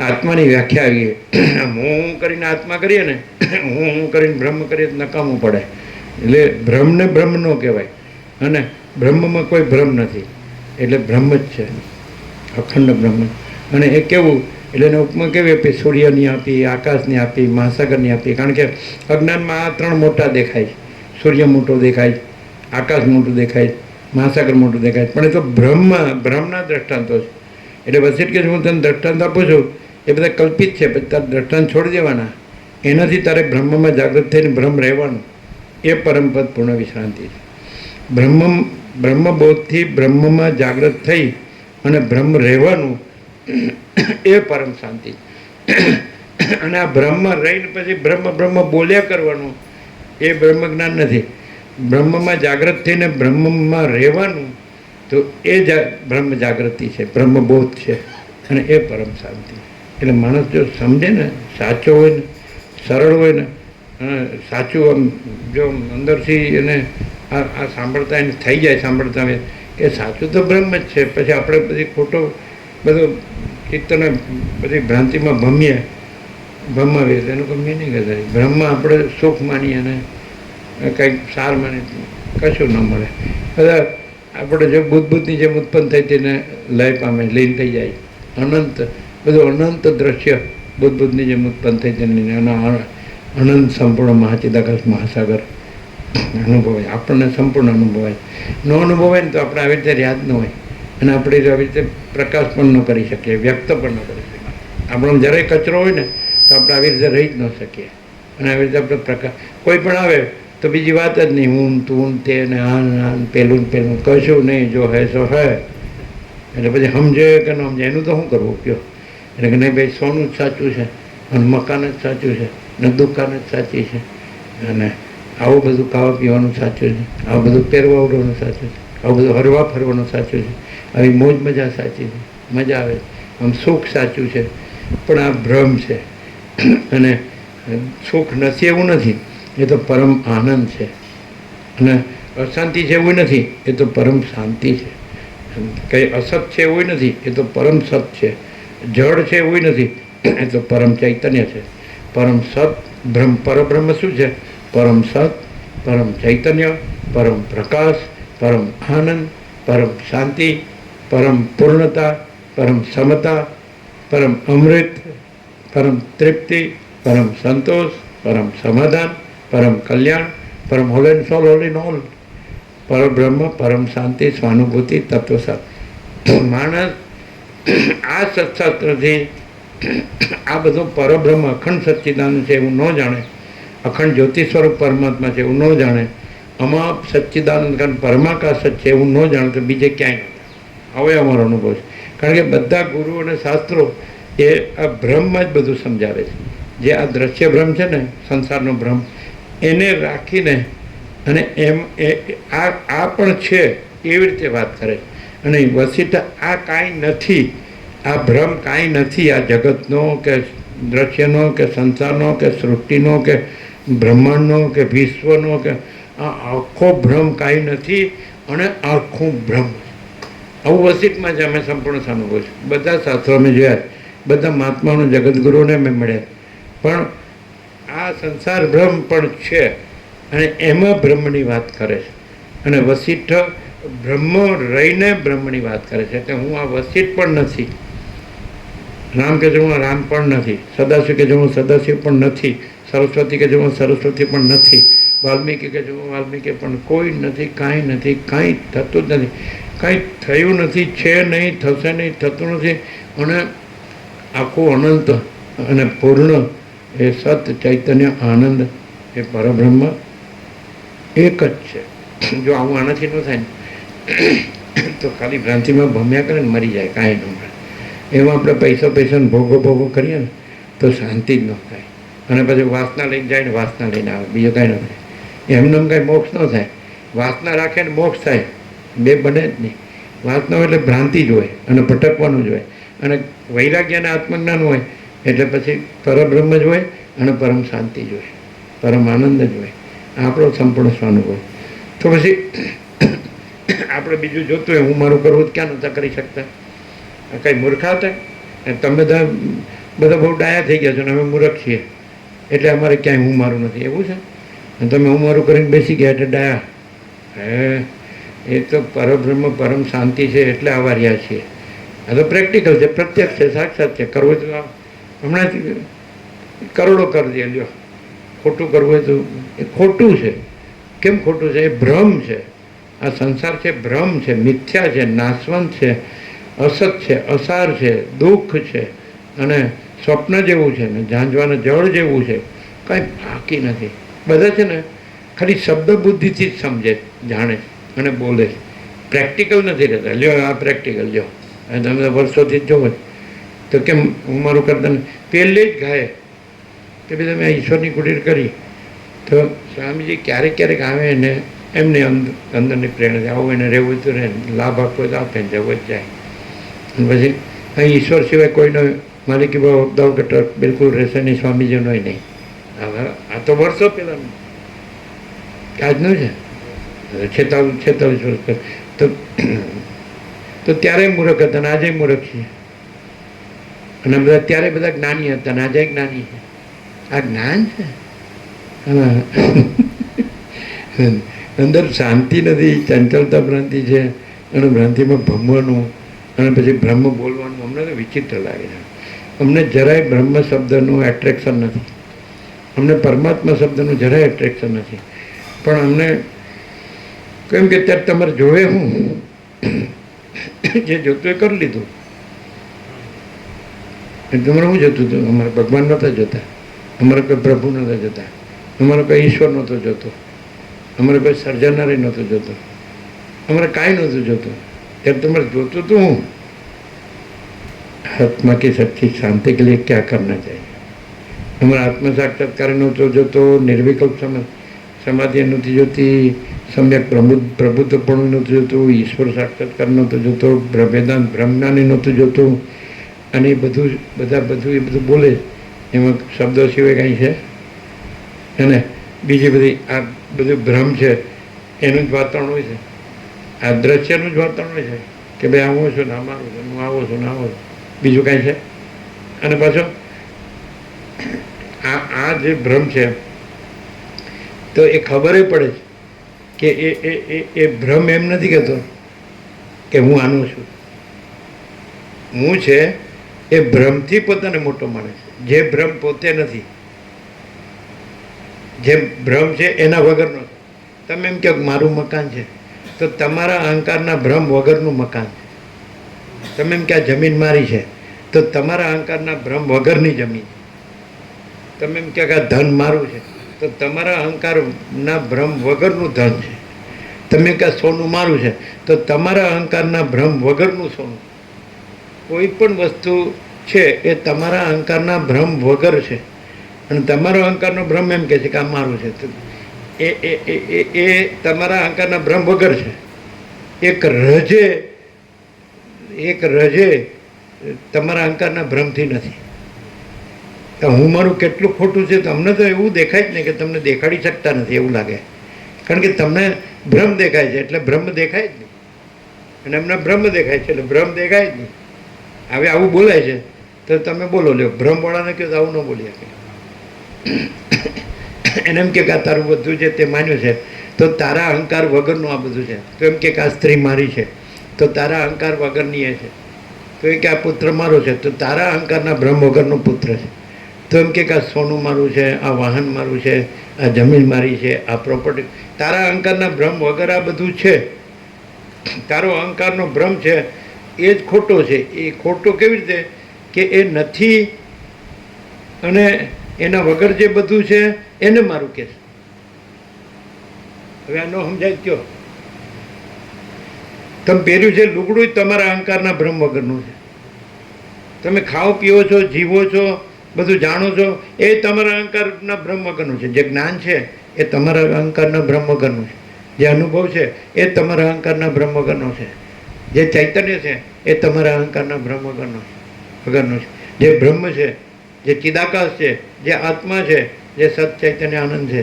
આત્માની વ્યાખ્યા આવી ગઈ. હું કરીને આત્મા કરીએ ને, હું કરીને બ્રહ્મ કરીએ તો નકામું પડે. એટલે બ્રહ્મને બ્રહ્મ ન કહેવાય, અને બ્રહ્મમાં કોઈ ભ્રમ નથી. એટલે બ્રહ્મ જ છે, અખંડ બ્રહ્મ. અને એ કેવું, એટલે એને ઉપમા કેવી આપી, સૂર્યની આપી, આકાશની આપી, મહાસાગરની આપી. કારણ કે અજ્ઞાનમાં આ 3 મોટા દેખાય. સૂર્ય મોટો દેખાય, આકાશ મોટું દેખાય, મહાસાગર મોટું દેખાય, પણ એ તો બ્રહ્મના દ્રષ્ટાંતો છે. એટલે વસીટ કે હું તને દ્રષ્ટાંત આપું છું એ બધા કલ્પિત છે, પછી તારે દ્રષ્ટાંત છોડી દેવાના. એનાથી તારે બ્રહ્મમાં જાગૃત થઈને બ્રહ્મ રહેવાનું. એ પરમપદ પૂર્ણ વિશ્રાંતિ છે. બ્રહ્મબોધથી બ્રહ્મમાં જાગૃત થઈ અને બ્રહ્મ રહેવાનું એ પરમ શાંતિ. અને આ બ્રહ્મ રહીને પછી બ્રહ્મ બોલ્યા કરવાનું એ બ્રહ્મ જ્ઞાન નથી. બ્રહ્મમાં જાગૃત થઈને બ્રહ્મમાં રહેવાનું તો એ બ્રહ્મ જાગૃતિ છે, બ્રહ્મબોધ છે, અને એ પરમ શાંતિ. એટલે માણસ જો સમજે ને, સાચો હોય ને, સરળ હોય ને, સાચું આમ જો અંદરથી એને આ સાંભળતા એને થઈ જાય, સાંભળતા હોય કે સાચું તો બ્રહ્મ જ છે. પછી આપણે બધી ખોટો બધો ચિત્તને બધી ભ્રાંતિમાં ભમાવીએ તો એનું કોઈ મિનિંગ જ નથી. બ્રહ્મમાં આપણે સુખ માનીએ અને કંઈક સાર માની કશું ન મળે. બધા આપણે જો બુદ્ધની જેમ ઉત્પન્ન થઈ તેને લય પામે, લીન થઈ જાય. અનંત બધું અનંત દ્રશ્ય બુદ્ધની જેમ ઉત્પન્ન થઈ તેને અનંત સંપૂર્ણ મહાચિદાકાશ મહાસાગર અનુભવાય. આપણને સંપૂર્ણ અનુભવાય. ન અનુભવાય ને તો આપણે આવી રીતે યાદ ન હોય, અને આપણે આવી રીતે પ્રકાશ પણ ન કરી શકીએ, વ્યક્ત પણ ન કરી શકીએ. આપણો જરાય કચરો હોય ને તો આપણે આવી રીતે રહી જ ન શકીએ. અને આવી રીતે આપણે પ્રકાશ કોઈ પણ આવે તો બીજી વાત જ નહીં, હું તું તે ને આન પેલું કશું નહીં. જો હે સો હે. એટલે પછી સમજે કે ન સમજે એનું તો શું કરવું કયો. એટલે કે નહીં ભાઈ, સોનું જ સાચું છે, અને મકાન જ સાચું છે, ને દુકાન જ સાચી છે, અને આવું બધું ખાવા પીવાનું સાચું છે, આવું બધું પહેરવા ઉડવાનું સાચું છે, આવું બધું હરવા ફરવાનું સાચું છે, આવી મોજ મજા સાચી છે, મજા આવે, આમ સુખ સાચું છે. પણ આ ભ્રમ છે. અને સુખ નથી એવું નથી, એ તો પરમ આનંદ છે. અને અશાંતિ છે એવું નથી, એ તો પરમ શાંતિ છે. કંઈ અસત છે એવું નથી, એ તો પરમ સત છે. જડ છે એવું નથી, એ તો પરમ ચૈતન્ય છે. પરમ સત બ્રહ્મ, પરબ્રહ્મ શું છે? પરમ સત, પરમ ચૈતન્ય, પરમ પ્રકાશ, પરમ આનંદ, પરમ શાંતિ, પરમ પૂર્ણતા, પરમ સમતા, પરમ અમૃત, પરમ તૃપ્તિ, પરમ સંતોષ, પરમ સમાધાન, પરમ કલ્યાણ, પરમ whole and soul, whole in all. પરબ્રહ્મ, પરમ શાંતિ, સ્વાનુભૂતિ, તત્વસાત. માણસ આ સત્શાસ્ત્રથી આ બધો પરબ્રહ્મ અખંડ સચ્ચિદાનંદ છે એવું ન જાણે, અખંડ જ્યોતિ સ્વરૂપ પરમાત્મા છે એવું ન જાણે, અમાપ સચ્ચિદાનંદ કારણ પરમાકાશ જ છે એવું ન જાણે તો બીજે ક્યાંય ન. હવે અમારો અનુભવ છે. કારણ કે બધા ગુરુ અને શાસ્ત્રો એ આ બ્રહ્મમાં જ બધું સમજાવે છે. જે આ દ્રશ્ય ભ્રમ છે ને, સંસારનો ભ્રમ, એને રાખીને અને એમ આ પણ છે એવી રીતે વાત કરે છે. અને વસિષ્ઠ આ કાંઈ નથી, આ ભ્રમ કાંઈ નથી, આ જગતનો કે દ્રશ્યનો કે સંસારનો કે સૃષ્ટિનો કે બ્રહ્માંડનો કે વિશ્વનો કે આ આખો ભ્રમ કાંઈ નથી, અને આખું બ્રહ્મ. આવું વસિષ્ઠમાં જ અમે સંપૂર્ણ અનુભવ છે. બધા શાસ્ત્રો અમે જોયા, બધા મહાત્માઓને જગતગુરુઓને અમે મળ્યા, પણ આ સંસાર બ્રહ્મ પણ છે અને એમાં બ્રહ્મની વાત કરે છે. અને વસિષ્ઠ બ્રહ્મ રહીને બ્રહ્મની વાત કરે છે. એટલે હું આ વસિષ્ઠ પણ નથી, રામ કે જો હું રામ પણ નથી, સદાશિવ કે જો હું સદાશિવ પણ નથી, સરસ્વતી કે જો હું સરસ્વતી પણ નથી, વાલ્મીકી કે જો હું વાલ્મીકી પણ કોઈ નથી, કાંઈ નથી, કાંઈ થતું જ નથી, કાંઈ થયું નથી, છે નહીં, થશે નહીં, થતું નથી. અને આખું અનંત અને પૂર્ણ એ સત ચૈતન્ય આનંદ એ પરબ્રહ્મ એક જ છે. જો આવું આનાથી ન થાય ને તો ખાલી ભ્રાંતિમાં ભમ્યા કરે ને મરી જાય, કાંઈ ન મળે. એમાં આપણે પૈસાને ભોગો કરીએ ને તો શાંતિ જ ન થાય. અને પછી વાસના લઈને જાય ને વાસના લઈને આવે, બીજું કાંઈ ન થાય. એમને કાંઈ મોક્ષ ન થાય. વાસના રાખે ને મોક્ષ થાય, બે બને જ નહીં. વાસના હોય એટલે ભ્રાંતિ જ હોય અને ભટકવાનું જ હોય. અને વૈરાગ્ય અને આત્મજ્ઞાન હોય એટલે પછી પરબ્રહ્મ જ હોય અને પરમ શાંતિ જ હોય, પરમ આનંદ જ હોય. આપણો સંપૂર્ણ સ્વાનુભવ. તો પછી આપણે બીજું જોતું હોય, હું મારું કરવું જ ક્યાં નહોતા કરી શકતા? કંઈ મૂર્ખા હતા? તમે બધા બહુ ડાયા થઈ ગયા છો ને અમે મૂર્ખ છીએ એટલે અમારે ક્યાંય હું મારું નથી, એવું છે? અને તમે હું મારું કરીને બેસી ગયા એટલે ડાયા. એ તો પરબ્રહ્મ પરમ શાંતિ છે એટલે આવા રહ્યા છીએ. આ તો પ્રેક્ટિકલ છે, પ્રત્યક્ષ છે, સાક્ષાત છે. કરવું તો હમણાં જ કરોડો કરી દે લ્યો. ખોટું કરવું હોય તો એ ખોટું છે. કેમ ખોટું છે? એ ભ્રમ છે. આ સંસાર છે ભ્રમ છે, મિથ્યા છે, નાશવંત છે, અસત છે, અસાર છે, દુઃખ છે અને સ્વપ્ન જેવું છે ને ઝાંઝવાના જળ જેવું છે. કાંઈ બાકી નથી. બધા છે ને ખાલી શબ્દ બુદ્ધિથી જ સમજે, જાણે અને બોલે. પ્રેક્ટિકલ નથી રહેતા. લ્યો આ પ્રેક્ટિકલ લ્યો, અને તમે વર્ષોથી જ જોવો તો કેમ હું મારું કરતા ને પહેલે જ ગાય કે ભાઈ તમે ઈશ્વરની કુટીર કરી. તો સ્વામીજી ક્યારેક ક્યારેક આવે ને એમને અંદરની પ્રેરણા આવું એને રહેવું તો રહે, લાભ આપવો તો આપે ને જવો જ જાય. અને પછી અહીં ઈશ્વર સિવાય કોઈનો માલિકી ભાવ અપદાવ કે ટ્રક બિલકુલ રહેશે નહીં, સ્વામીજીનો નહીં. હવે આ તો વર્ષો પહેલાંનું, આજનું છે, 46 વર્ષ તો ત્યારે મૂર્ખ હતા ને આજે મૂર્ખ છીએ. અને બધા ત્યારે બધા જ્ઞાની હતા ને આજે જ્ઞાની છે. આ જ્ઞાન છે. અંદર શાંતિ નથી, ચંચળતા ભ્રાંતિ છે અને ભ્રાંતિમાં ભમવાનું અને પછી બ્રહ્મ બોલવાનું અમને તો વિચિત્ર લાગે છે. અમને જરાય બ્રહ્મ શબ્દનું એટ્રેક્શન નથી, અમને પરમાત્મા શબ્દનું જરાય એટ્રેક્શન નથી. પણ અમને કેમ કે અત્યારે તમારે જોવે હું જે જોતું એ કરી લીધું. તમારે શું જોતું હતું? અમારે ભગવાન નહોતા જોતા, અમારે કોઈ પ્રભુ નહોતા જોતા, અમારે કોઈ ઈશ્વર નહોતો જોતો, અમારે કોઈ સર્જનારી નહોતો જોતો, અમારે કાંઈ નહોતું જોતું. ત્યારે તમારે જોતું હતું હું આત્મા की सच्ची शांति के लिए क्या करना चाहिए. हमारा आत्म साक्षात्कार नहोतो જોતો, નિર્વિકલ્પ સમાધિ નહોતી જોતી, સમ્યક પ્રબુદ્ધપણું નહોતું જોતું, ઈશ્વર સાક્ષાત્કાર નહોતો જોતો, વેદાંત બ્રહ્મજ્ઞાની નહોતું જોતું. અને એ બધું એ બધું બોલે એમાં શબ્દો સિવાય કાંઈ છે? અને બીજી બધી આ બધું ભ્રમ છે એનું જ વાતાવરણ હોય છે, આ દ્રશ્યનું જ વાતાવરણ હોય છે કે ભાઈ આવું છું ને અમારું છું, હું આવો છું ને આવો છું, બીજું કાંઈ છે? અને પાછો આ જે ભ્રમ છે તો એ ખબર પડે છે કે એ ભ્રમ એમ નથી કહેતો કે હું આનું છું. હું છે એ ભ્રમથી પોતાને મોટો માને છે. જે ભ્રમ પોતે નથી, જે ભ્રમ છે એના વગરનો. તમે એમ કહો મારું મકાન છે તો તમારા અહંકારના ભ્રમ વગરનું મકાન છે. તમે એમ કે આ જમીન મારી છે તો તમારા અહંકારના ભ્રમ વગરની જમીન. તમે એમ કે આ ધન મારું છે તો તમારા અહંકારના ભ્રમ વગરનું ધન છે. તમે કે સોનું મારું છે તો તમારા અહંકારના ભ્રમ વગરનું સોનું. કોઈ પણ વસ્તુ છે એ તમારા અહંકારના ભ્રમ વગર છે. અને તમારો અહંકારનો ભ્રમ એમ કહે છે કે આ મારું છે. એ તમારા અહંકારના ભ્રમ વગર છે. એક રજે તમારા અહંકારના ભ્રમથી નથી. તો હું મારું કેટલું ખોટું છે તો અમને તો એવું દેખાય જ નહીં કે તમને દેખાડી શકતા નથી એવું લાગે. કારણ કે તમને ભ્રમ દેખાય છે એટલે બ્રહ્મ દેખાય જ નહીં. અને એમને બ્રહ્મ દેખાય છે એટલે બ્રહ્મ દેખાય જ નહીં. હવે આવું બોલાય છે તો તમે બોલો લ્યો. ભ્રમવાળાને કહો તો આવું ન બોલી શકે. એને એમ કે આ તારું બધું છે તે માન્યું છે, તો તારા અહંકાર વગરનું આ બધું છે. તો એમ કે આ સ્ત્રી મારી છે, તો તારા અહંકાર વગરની એ છે. તો એ કે આ પુત્ર મારો છે, તો તારા અહંકારના ભ્રમ વગરનો પુત્ર છે. તો એમ કે આ સોનું મારું છે, આ વાહન મારું છે, આ જમીન મારી છે, આ પ્રોપર્ટી, તારા અહંકારના ભ્રમ વગર આ બધું છે. તારો અહંકારનો ભ્રમ છે એ જ ખોટો છે. એ ખોટો કેવી રીતે કે એ નથી અને એના વગર જે બધું છે એને મારું કહે છે. હવે આનો સમજાય કયો? તમે પહેર્યું છે લુગડું તમારા અહંકારના ભ્રમ વગરનું છે. તમે ખાઓ પીઓ છો, જીવો છો, બધું જાણો છો, એ તમારા અહંકારના ભ્રમ વગરનું છે. જે જ્ઞાન છે એ તમારા અહંકારના ભ્રમ વગરનું છે. જે અનુભવ છે એ તમારા અહંકારના ભ્રમ વગરનો છે. જે ચૈતન્ય છે એ તમારા અહંકારના ભ્રમ વગરનો છે. જે બ્રહ્મ છે, જે ચિદાકાશ છે, જે આત્મા છે, જે સત ચૈતન્ય આનંદ છે,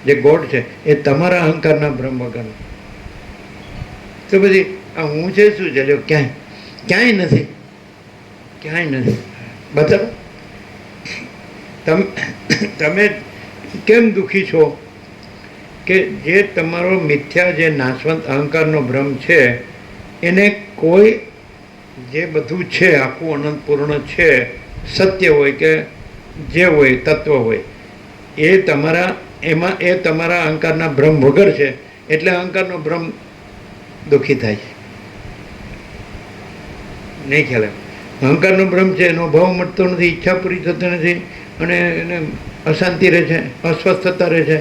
જે ગોડ છે, એ તમારા અહંકારના ભ્રમ વગરનો. તો બધી આ હું છે શું છે? ક્યાંય નથી, ક્યાંય નથી. બતાવો તમે કેમ દુઃખી છો? કે જે તમારો મિથ્યા, જે નાશવંત અહંકારનો ભ્રમ છે, એને કોઈ જે બધું છે આખું અનંત પૂર્ણ છે, સત્ય હોય કે જે હોય તત્વ હોય, એ તમારા એમાં એ તમારા અહંકારના ભ્રમ વગર છે. એટલે અહંકારનો ભ્રમ દુઃખી થાય છે. નહીં ખ્યાલ આવે? અહંકારનો ભ્રમ છે એનો ભાવ મળતો નથી, ઈચ્છા પૂરી થતી નથી, અને એને અશાંતિ રહે છે, અસ્વસ્થતા રહે છે,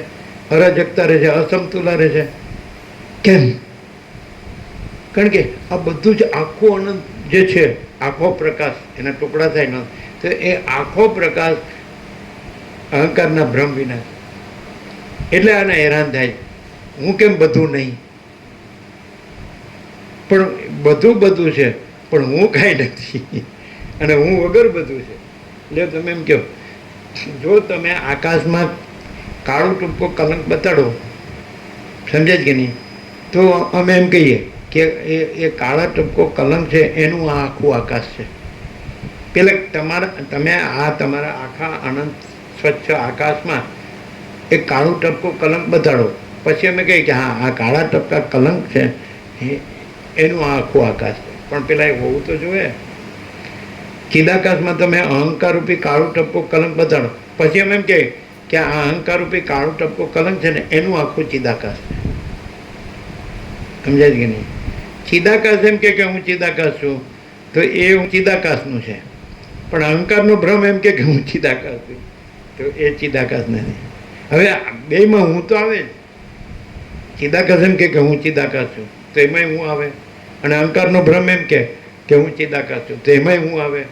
અરાજકતા રહે છે, અસમતુલા રહે છે. કેમ? કારણ કે આ બધું જ આખું અનંત જે છે, આખો પ્રકાશ, એના ટુકડા થાય ન, તો એ આખો પ્રકાશ અહંકારના ભ્રમ વિના. એટલે આને હેરાન થાય, હું કેમ બધું નહીં? પણ બધું છે, પણ હું કાંઈ નથી, અને હું વગર બધું છે. એટલે તમે એમ કહો, જો તમે આકાશમાં કાળો ટૂંકો કલંક બતાડો, સમજાય કે નહીં? તો અમે એમ કહીએ કે એ કાળા ટપકો કલંક છે એનું આ આખું આકાશ છે. પેલા તમે તમારા આખા અનંત સ્વચ્છ આકાશમાં એક કાળું ટપકો કલંક બતાડો, પછી અમે કહીએ કે હા આ કાળા ટપકા કલંક છે એનું આ આખું આકાશ છે. પણ પેલા એ હોવું તો જોઈએ. ચિદાકાશમાં તમે અહંકાર રૂપી કાળું ટપકો કલંક બતાડો, પછી અમે એમ કહીએ કે આ અહંકાર રૂપી કાળું ટપકો કલંક છે ને એનું આખું ચિદાકાશ છે. સમજાય કે નહીં? ચિદાકાશ એમ કે હું ચિદાકાશ છું, તો એ હું ચિદાકાશનું છે. પણ અહંકારનો ભ્રમ એમ કે હું ચિદાકાશ છું, તો એ ચિદાકાશ નથી. હવે બેમાં હું તો આવે જ. ચિદાકાશ એમ કે હું ચિદાકાશ છું, તો એમાંય હું આવે. અને અહંકારનો ભ્રમ એમ કે હું ચિદાકાશ છું, તો એમાંય હું આવે.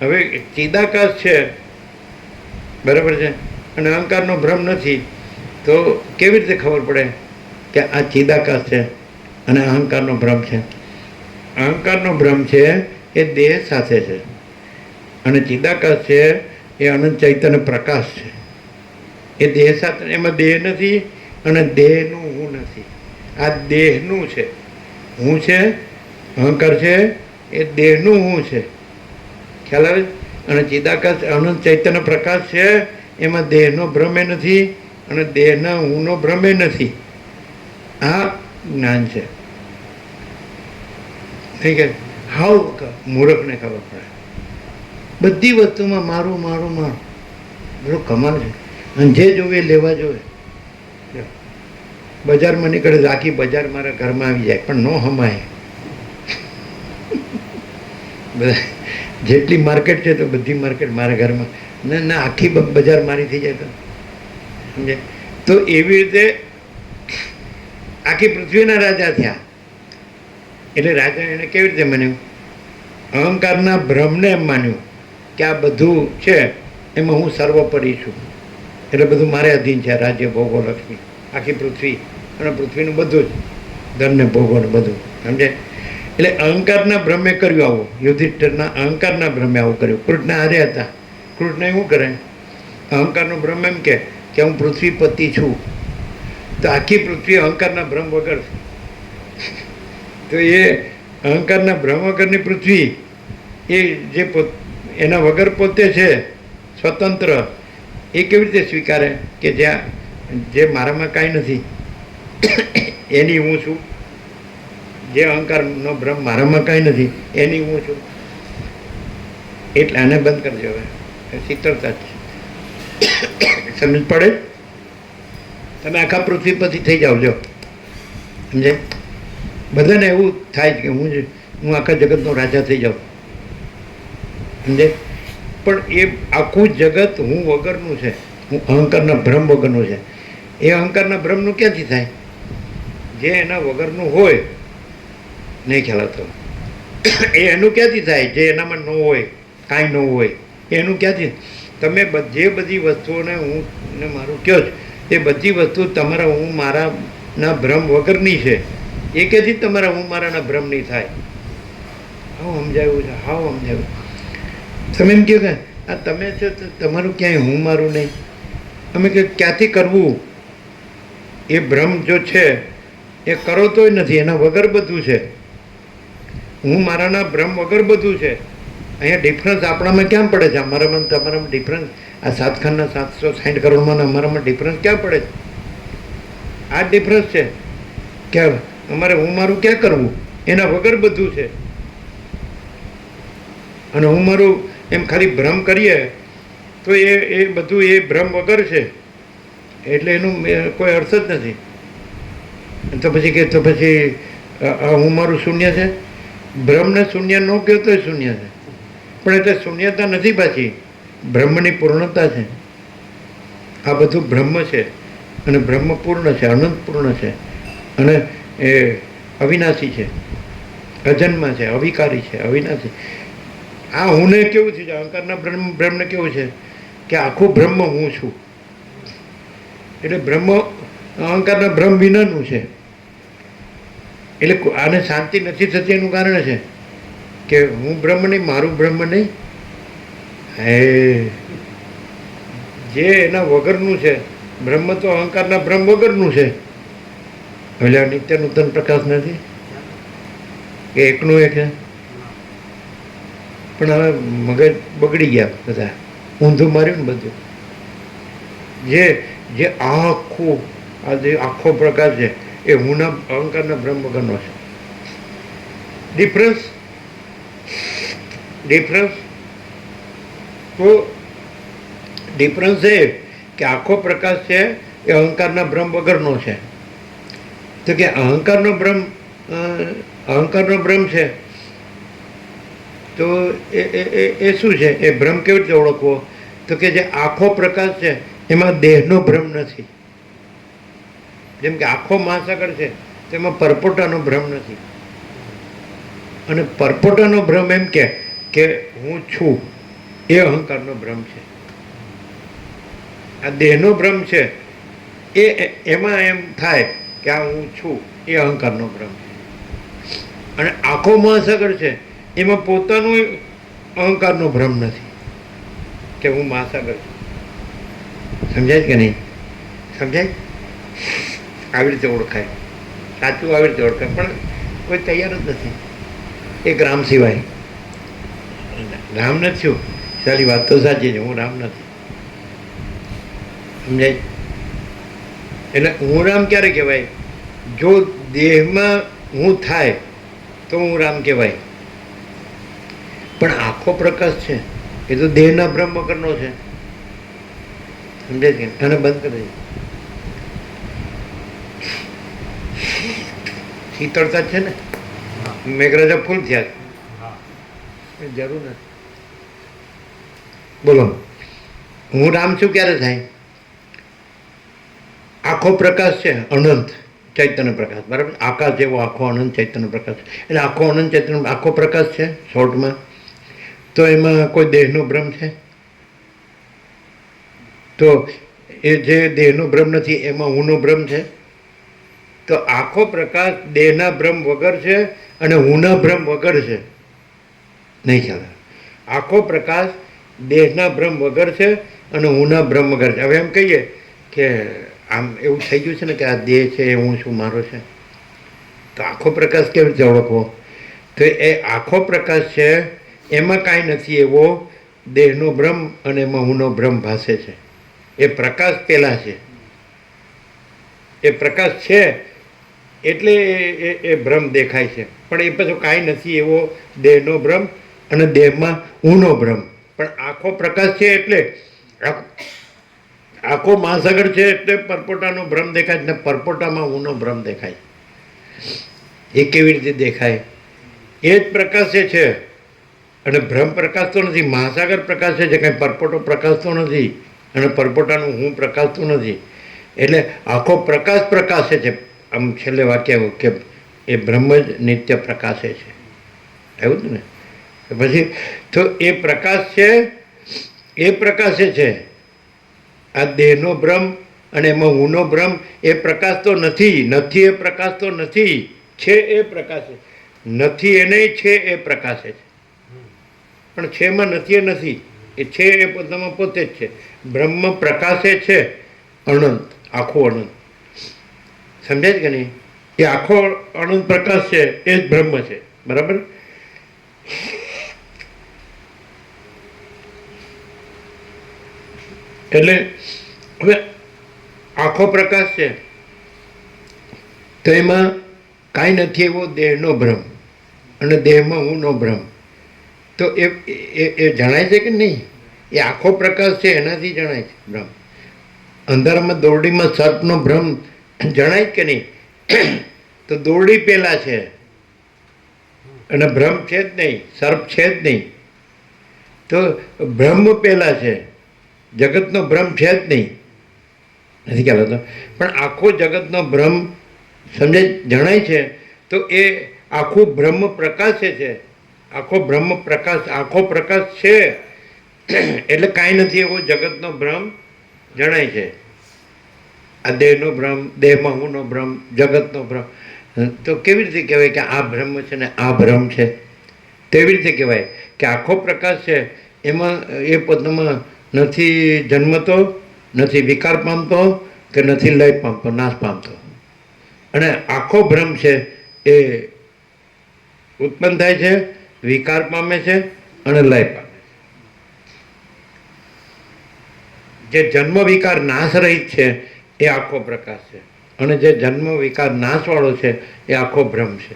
હવે ચિદાકાશ છે, બરાબર છે, અને અહંકારનો ભ્રમ નથી, તો કેવી રીતે ખબર પડે કે આ ચિદાકાશ છે અને અહંકારનો ભ્રમ છે? અહંકારનો ભ્રમ છે એ દેહ સાથે છે, અને ચિદાકાશ છે એ અનંત ચૈતન્ય પ્રકાશ છે. એ દેહ સાથે, એમાં દેહ નથી અને દેહનું હું નથી. આ દેહનું છે, હું છે, અહંકાર છે, એ દેહનું હું છે. ખ્યાલ આવે? અને ચિદાકાશ અનંત ચૈતન્ય પ્રકાશ છે, એમાં દેહનો ભ્રમે નથી અને દેહના હુંનો ભ્રમે નથી. આ જ્ઞાન છે. નહીં કે હાવ મૂર્ખને ખબર પડે. બધી વસ્તુમાં મારું મારું મારું, બધું કમાલ છે. અને જે જોવે લેવા જોવે. બજારમાં નીકળે તો આખી બજાર મારા ઘરમાં આવી જાય, પણ ન હમાય. બધા જેટલી માર્કેટ છે તો બધી માર્કેટ મારા ઘરમાં, ના આખી બજાર મારી થઈ જાય તો સમજે. તો એવી રીતે આખી પૃથ્વીના રાજા થયા. એટલે રાજા એને કેવી રીતે માન્યું? અહંકારના ભ્રમને એમ માન્યું કે આ બધું છે એમાં હું સર્વોપરી છું, એટલે બધું મારે અધીન છે. રાજ્ય, ભોગો, લક્ષ્મી, આખી પૃથ્વી અને પૃથ્વીનું બધું જ ધનને ભોગો ને બધું, સમજે. એટલે અહંકારના ભ્રમે કર્યું આવું. યુધિષ્ઠિરના અહંકારના ભ્રમે આવું કર્યું. કૃષ્ણ હારે હતા. કૃષ્ણ શું કરે? અહંકારનો ભ્રમ એમ કે હું પૃથ્વીપતિ છું, તો આખી પૃથ્વી અહંકારના ભ્રમ વગર છે. તો એ અહંકારના ભ્રમ વગરની પૃથ્વી એ જે એના વગર પોતે છે સ્વતંત્ર, એ કેવી રીતે સ્વીકારે કે જ્યાં જે મારામાં કાંઈ નથી એની હું છું, જે અહંકારનો ભ્રમ મારામાં કાંઈ નથી એની હું છું. એટલે આને બંધ કરજો હવે, શીતળતા જ સમજ પડે. તમે આખા પૃથ્વી પરથી થઈ જાઓ, જો સમજે. બધાને એવું થાય કે હું આખા જગતનો રાજા થઈ જાઉં, સમજે. પણ એ આખું જગત હું વગરનું છે, હું અહંકારના ભ્રમ વગરનું છે. એ અહંકારના ભ્રમનું ક્યાંથી થાય? જે એના વગરનું હોય, નહીં ખ્યાલ આવતો. એ એનું ક્યાંથી થાય? જે એનામાં ન હોય, કાંઈ ન હોય, એનું ક્યાંથી? તમે જે બધી વસ્તુઓને હું ને મારું કહો છો, એ બધી વસ્તુ તમારા હું મારાના ભ્રમ વગરની છે. એ ક્યાંથી તમારા હું મારાના ભ્રમ નહીં થાય? હાવ સમજાયું છે, હાવ સમજાયું. તમે એમ કહો કે આ તમે છો તો તમારું ક્યાંય હું મારું નહીં. અમે કે ક્યાંથી કરવું? એ ભ્રમ જો છે એ કરો તોય નથી, એના વગર બધું છે. હું મારાના ભ્રમ વગર બધું છે. અહીંયા ડિફરન્સ આપણામાં ક્યાં પડે છે? અમારામાં તમારામાં ડિફરન્સ, આ સાતખાના 760 કરોડમાં અમારામાં ડિફરન્સ ક્યાં પડે છે? આ ડિફરન્સ છે કે અમારે હું મારું ક્યાં કરવું? એના વગર બધું છે. અને હું મારું એમ ખાલી ભ્રમ કરીએ તો એ બધું એ ભ્રમ વગર છે, એટલે એનું કોઈ અર્થ જ નથી. તો પછી કે તો પછી હું મારું શૂન્ય છે. બ્રહ્મને શૂન્ય ન કહો તો શૂન્ય છે, પણ એટલે શૂન્યતા નથી, પાછી બ્રહ્મની પૂર્ણતા છે. આ બધું બ્રહ્મ છે અને બ્રહ્મ પૂર્ણ છે, અનંત પૂર્ણ છે, અને એ અવિનાશી છે, અજન્મા છે, અવિકારી છે, અવિનાશી. આ હુંને કેવું છે? અહંકારના બ્રહ્મને કેવું છે કે આખું બ્રહ્મ હું છું. એટલે બ્રહ્મ અહંકારના ભ્રમ વિનાનું છે. એટલે આને શાંતિ નથી થતી એનું કારણ છે કે હું બ્રહ્મ નહીં, મારું બ્રહ્મ નહીં. હે જે એના વગરનું છે, બ્રહ્મ તો અહંકારના ભ્રમ વગરનું છે. એટલે આ નિત્ય નૂતન પ્રકાશ નથી કે એકનું એક છે. પણ હવે મગજ બગડી ગયા બધા, ઊંધું માર્યું ને બધું. જે આખું આ જે આખો પ્રકાશ છે એ હુંના અહંકારના બ્રહ્મ વગરનો છે. ડિફરન્સ તો ડિફરન્સ એ કે આખો પ્રકાશ છે એ અહંકારના ભ્રમ વગરનો છે. તો કે અહંકારનો ભ્રમ છે તો એ શું છે? એ ભ્રમ કેવી રીતે ઓળખવો? તો કે જે આખો પ્રકાશ છે એમાં દેહનો ભ્રમ નથી. જેમ કે આખો મહાસાગર છે તેમાં પરપોટાનો ભ્રમ નથી. અને પરપોટાનો ભ્રમ એમ કે હું છું, એ અહંકારનો ભ્રમ છે. આ દેહનો ભ્રમ છે એમાં એમ થાય કે આ હું છું, એ અહંકારનો ભ્રમ છે. અને આખો મહાસાગર છે એમાં પોતાનું અહંકારનો ભ્રમ નથી કે હું મહાસાગર છું. સમજાય કે નહીં? સમજાય? આવી રીતે ઓળખાય, સાચું આવી રીતે ઓળખાય, પણ કોઈ તૈયાર જ નથી. એક રામ સિવાય. રામ નથી છું, સારી વાત તો સાચી છે, હું રામ નથી. સમજાય? એટલે હું રામ ક્યારે કહેવાય? જો દેહમાં હું થાય તો હું રામ કહેવાય. પણ આખો પ્રકાશ છે એ તો દેહના ભ્રમ વગરનો છે. સમજાય છે? આને બંધ કરી દઈએ. શીતળતા છે ને, મેઘરાજા ફૂલ થયા, જરૂર નથી. બોલો, હું રામ છું ક્યારે થાય? આખો પ્રકાશ છે અનંત ચૈતન્ય પ્રકાશ, બરાબર? આકાશ જેવો આખો અનંત ચૈતન્ય પ્રકાશ, એટલે આખો અનંત ચૈતન્ય આખો પ્રકાશ છે શોર્ટમાં. તો એમાં કોઈ દેહનો ભ્રમ છે? તો એ જે દેહનો ભ્રમ નથી એમાં હુંનો ભ્રમ છે. તો આખો પ્રકાશ દેહના ભ્રમ વગર છે અને હુંના ભ્રમ વગર છે. નહીં ખ્યાલ? આખો પ્રકાશ દેહના ભ્રમ વગર છે અને હુંના ભ્રમ વગર છે. હવે એમ કહીએ કે આમ એવું થઈ ગયું છે ને કે આ દેહ છે એ હું છું, મારો છે. તો આખો પ્રકાશ કેવી રીતે ઓળખવો? તો એ આખો પ્રકાશ છે એમાં કાંઈ નથી એવો દેહનો ભ્રમ અને એમાં હુંનો ભ્રમ ભાસે છે. એ પ્રકાશ પેલા છે, એ પ્રકાશ છે એટલે એ ભ્રમ દેખાય છે. પણ એ પછી કાંઈ નથી એવો દેહનો ભ્રમ અને દેહમાં ઊનો ભ્રમ. પણ આખો પ્રકાશ છે એટલે આખો મહાસાગર છે એટલે પરપોટાનો ભ્રમ દેખાય છે ને પરપોટામાં ઊનો ભ્રમ દેખાય. એ કેવી રીતે દેખાય? એ જ પ્રકાશે છે અને ભ્રમ પ્રકાશ તો નથી. મહાસાગર પ્રકાશે છે, કાંઈ પરપોટો પ્રકાશ તો નથી અને પરપોટાનું હું પ્રકાશ તો નથી. એટલે આખો પ્રકાશ પ્રકાશે છે. આમ છેલ્લે વાક્ય આવ્યું કે એ બ્રહ્મ જ નિત્ય પ્રકાશે છે, આવ્યું હતું ને. પછી તો એ પ્રકાશ છે, એ પ્રકાશે છે. આ દેહનો ભ્રમ અને એમાં ઊનો ભ્રમ એ પ્રકાશ તો નથી. નથી એ પ્રકાશ તો નથી, છે એ પ્રકાશે. નથી એ નહીં, છે એ પ્રકાશે છે. પણ છેમાં નથી એ નથી, એ છે એ પોતામાં પોતે જ છે. બ્રહ્મ પ્રકાશે છે અનંત, આખું અનંત. સમજાય કે નહીં? એ આખો અનંત પ્રકાશ છે એ જ બ્રહ્મ છે. બરાબર? એટલે હવે આખો પ્રકાશ છે તો એમાં કાંઈ નથી એવો દેહનો ભ્રમ અને દેહમાં ઊનો ભ્રમ. તો એ જણાય છે કે નહીં? એ આખો પ્રકાશ છે એનાથી જણાય છે ભ્રમ. અંધારામાં દોરડીમાં સર્પનો ભ્રમ જણાય કે નહીં? તો દોરડી પેલા છે અને ભ્રમ છે જ નહીં, સર્પ છે જ નહીં. તો બ્રહ્મ પેલા છે, જગતનો ભ્રમ છે જ નહીં. નથી ખ્યાલ હતો? પણ આખો જગતનો ભ્રમ સમજાય જણાય છે તો એ આખું બ્રહ્મ પ્રકાશે છે. આખો બ્રહ્મ પ્રકાશ, આખો પ્રકાશ છે એટલે કાંઈ નથી એવો જગતનો ભ્રમ જણાય છે. આ દેહનો ભ્રમ, દેહમાં હુંનો ભ્રમ, જગતનો ભ્રમ. તો કેવી રીતે કહેવાય કે આ બ્રહ્મ છે ને આ ભ્રમ છે? તેવી રીતે કહેવાય કે આખો પ્રકાશ છે એમાં એ પોતામાં નથી જન્મતો, નથી વિકાર પામતો કે નથી લય પામતો, નાશ પામતો. અને આખો ભ્રમ છે એ ઉત્પન્ન થાય છે, વિકાર પામે છે અને લય પામે છે. જે જન્મ વિકાર નાશ રહિત છે એ આખો પ્રકાશ છે અને જે જન્મ વિકાર નાશવાળો છે એ આખો ભ્રમ છે.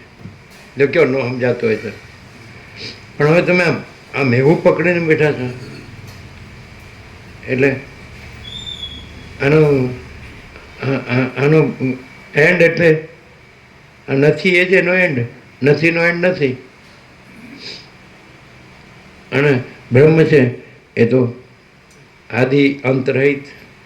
જો કયો ન સમજાતો હોય તો. પણ હવે તમે આમ એવું પકડીને બેઠા છો એટલે આનો એન્ડ એટલે નથી એ જ એનો એન્ડ, નથીનો એન્ડ નથી. અને બ્રહ્મ છે એ તો આદિ અંતરહિત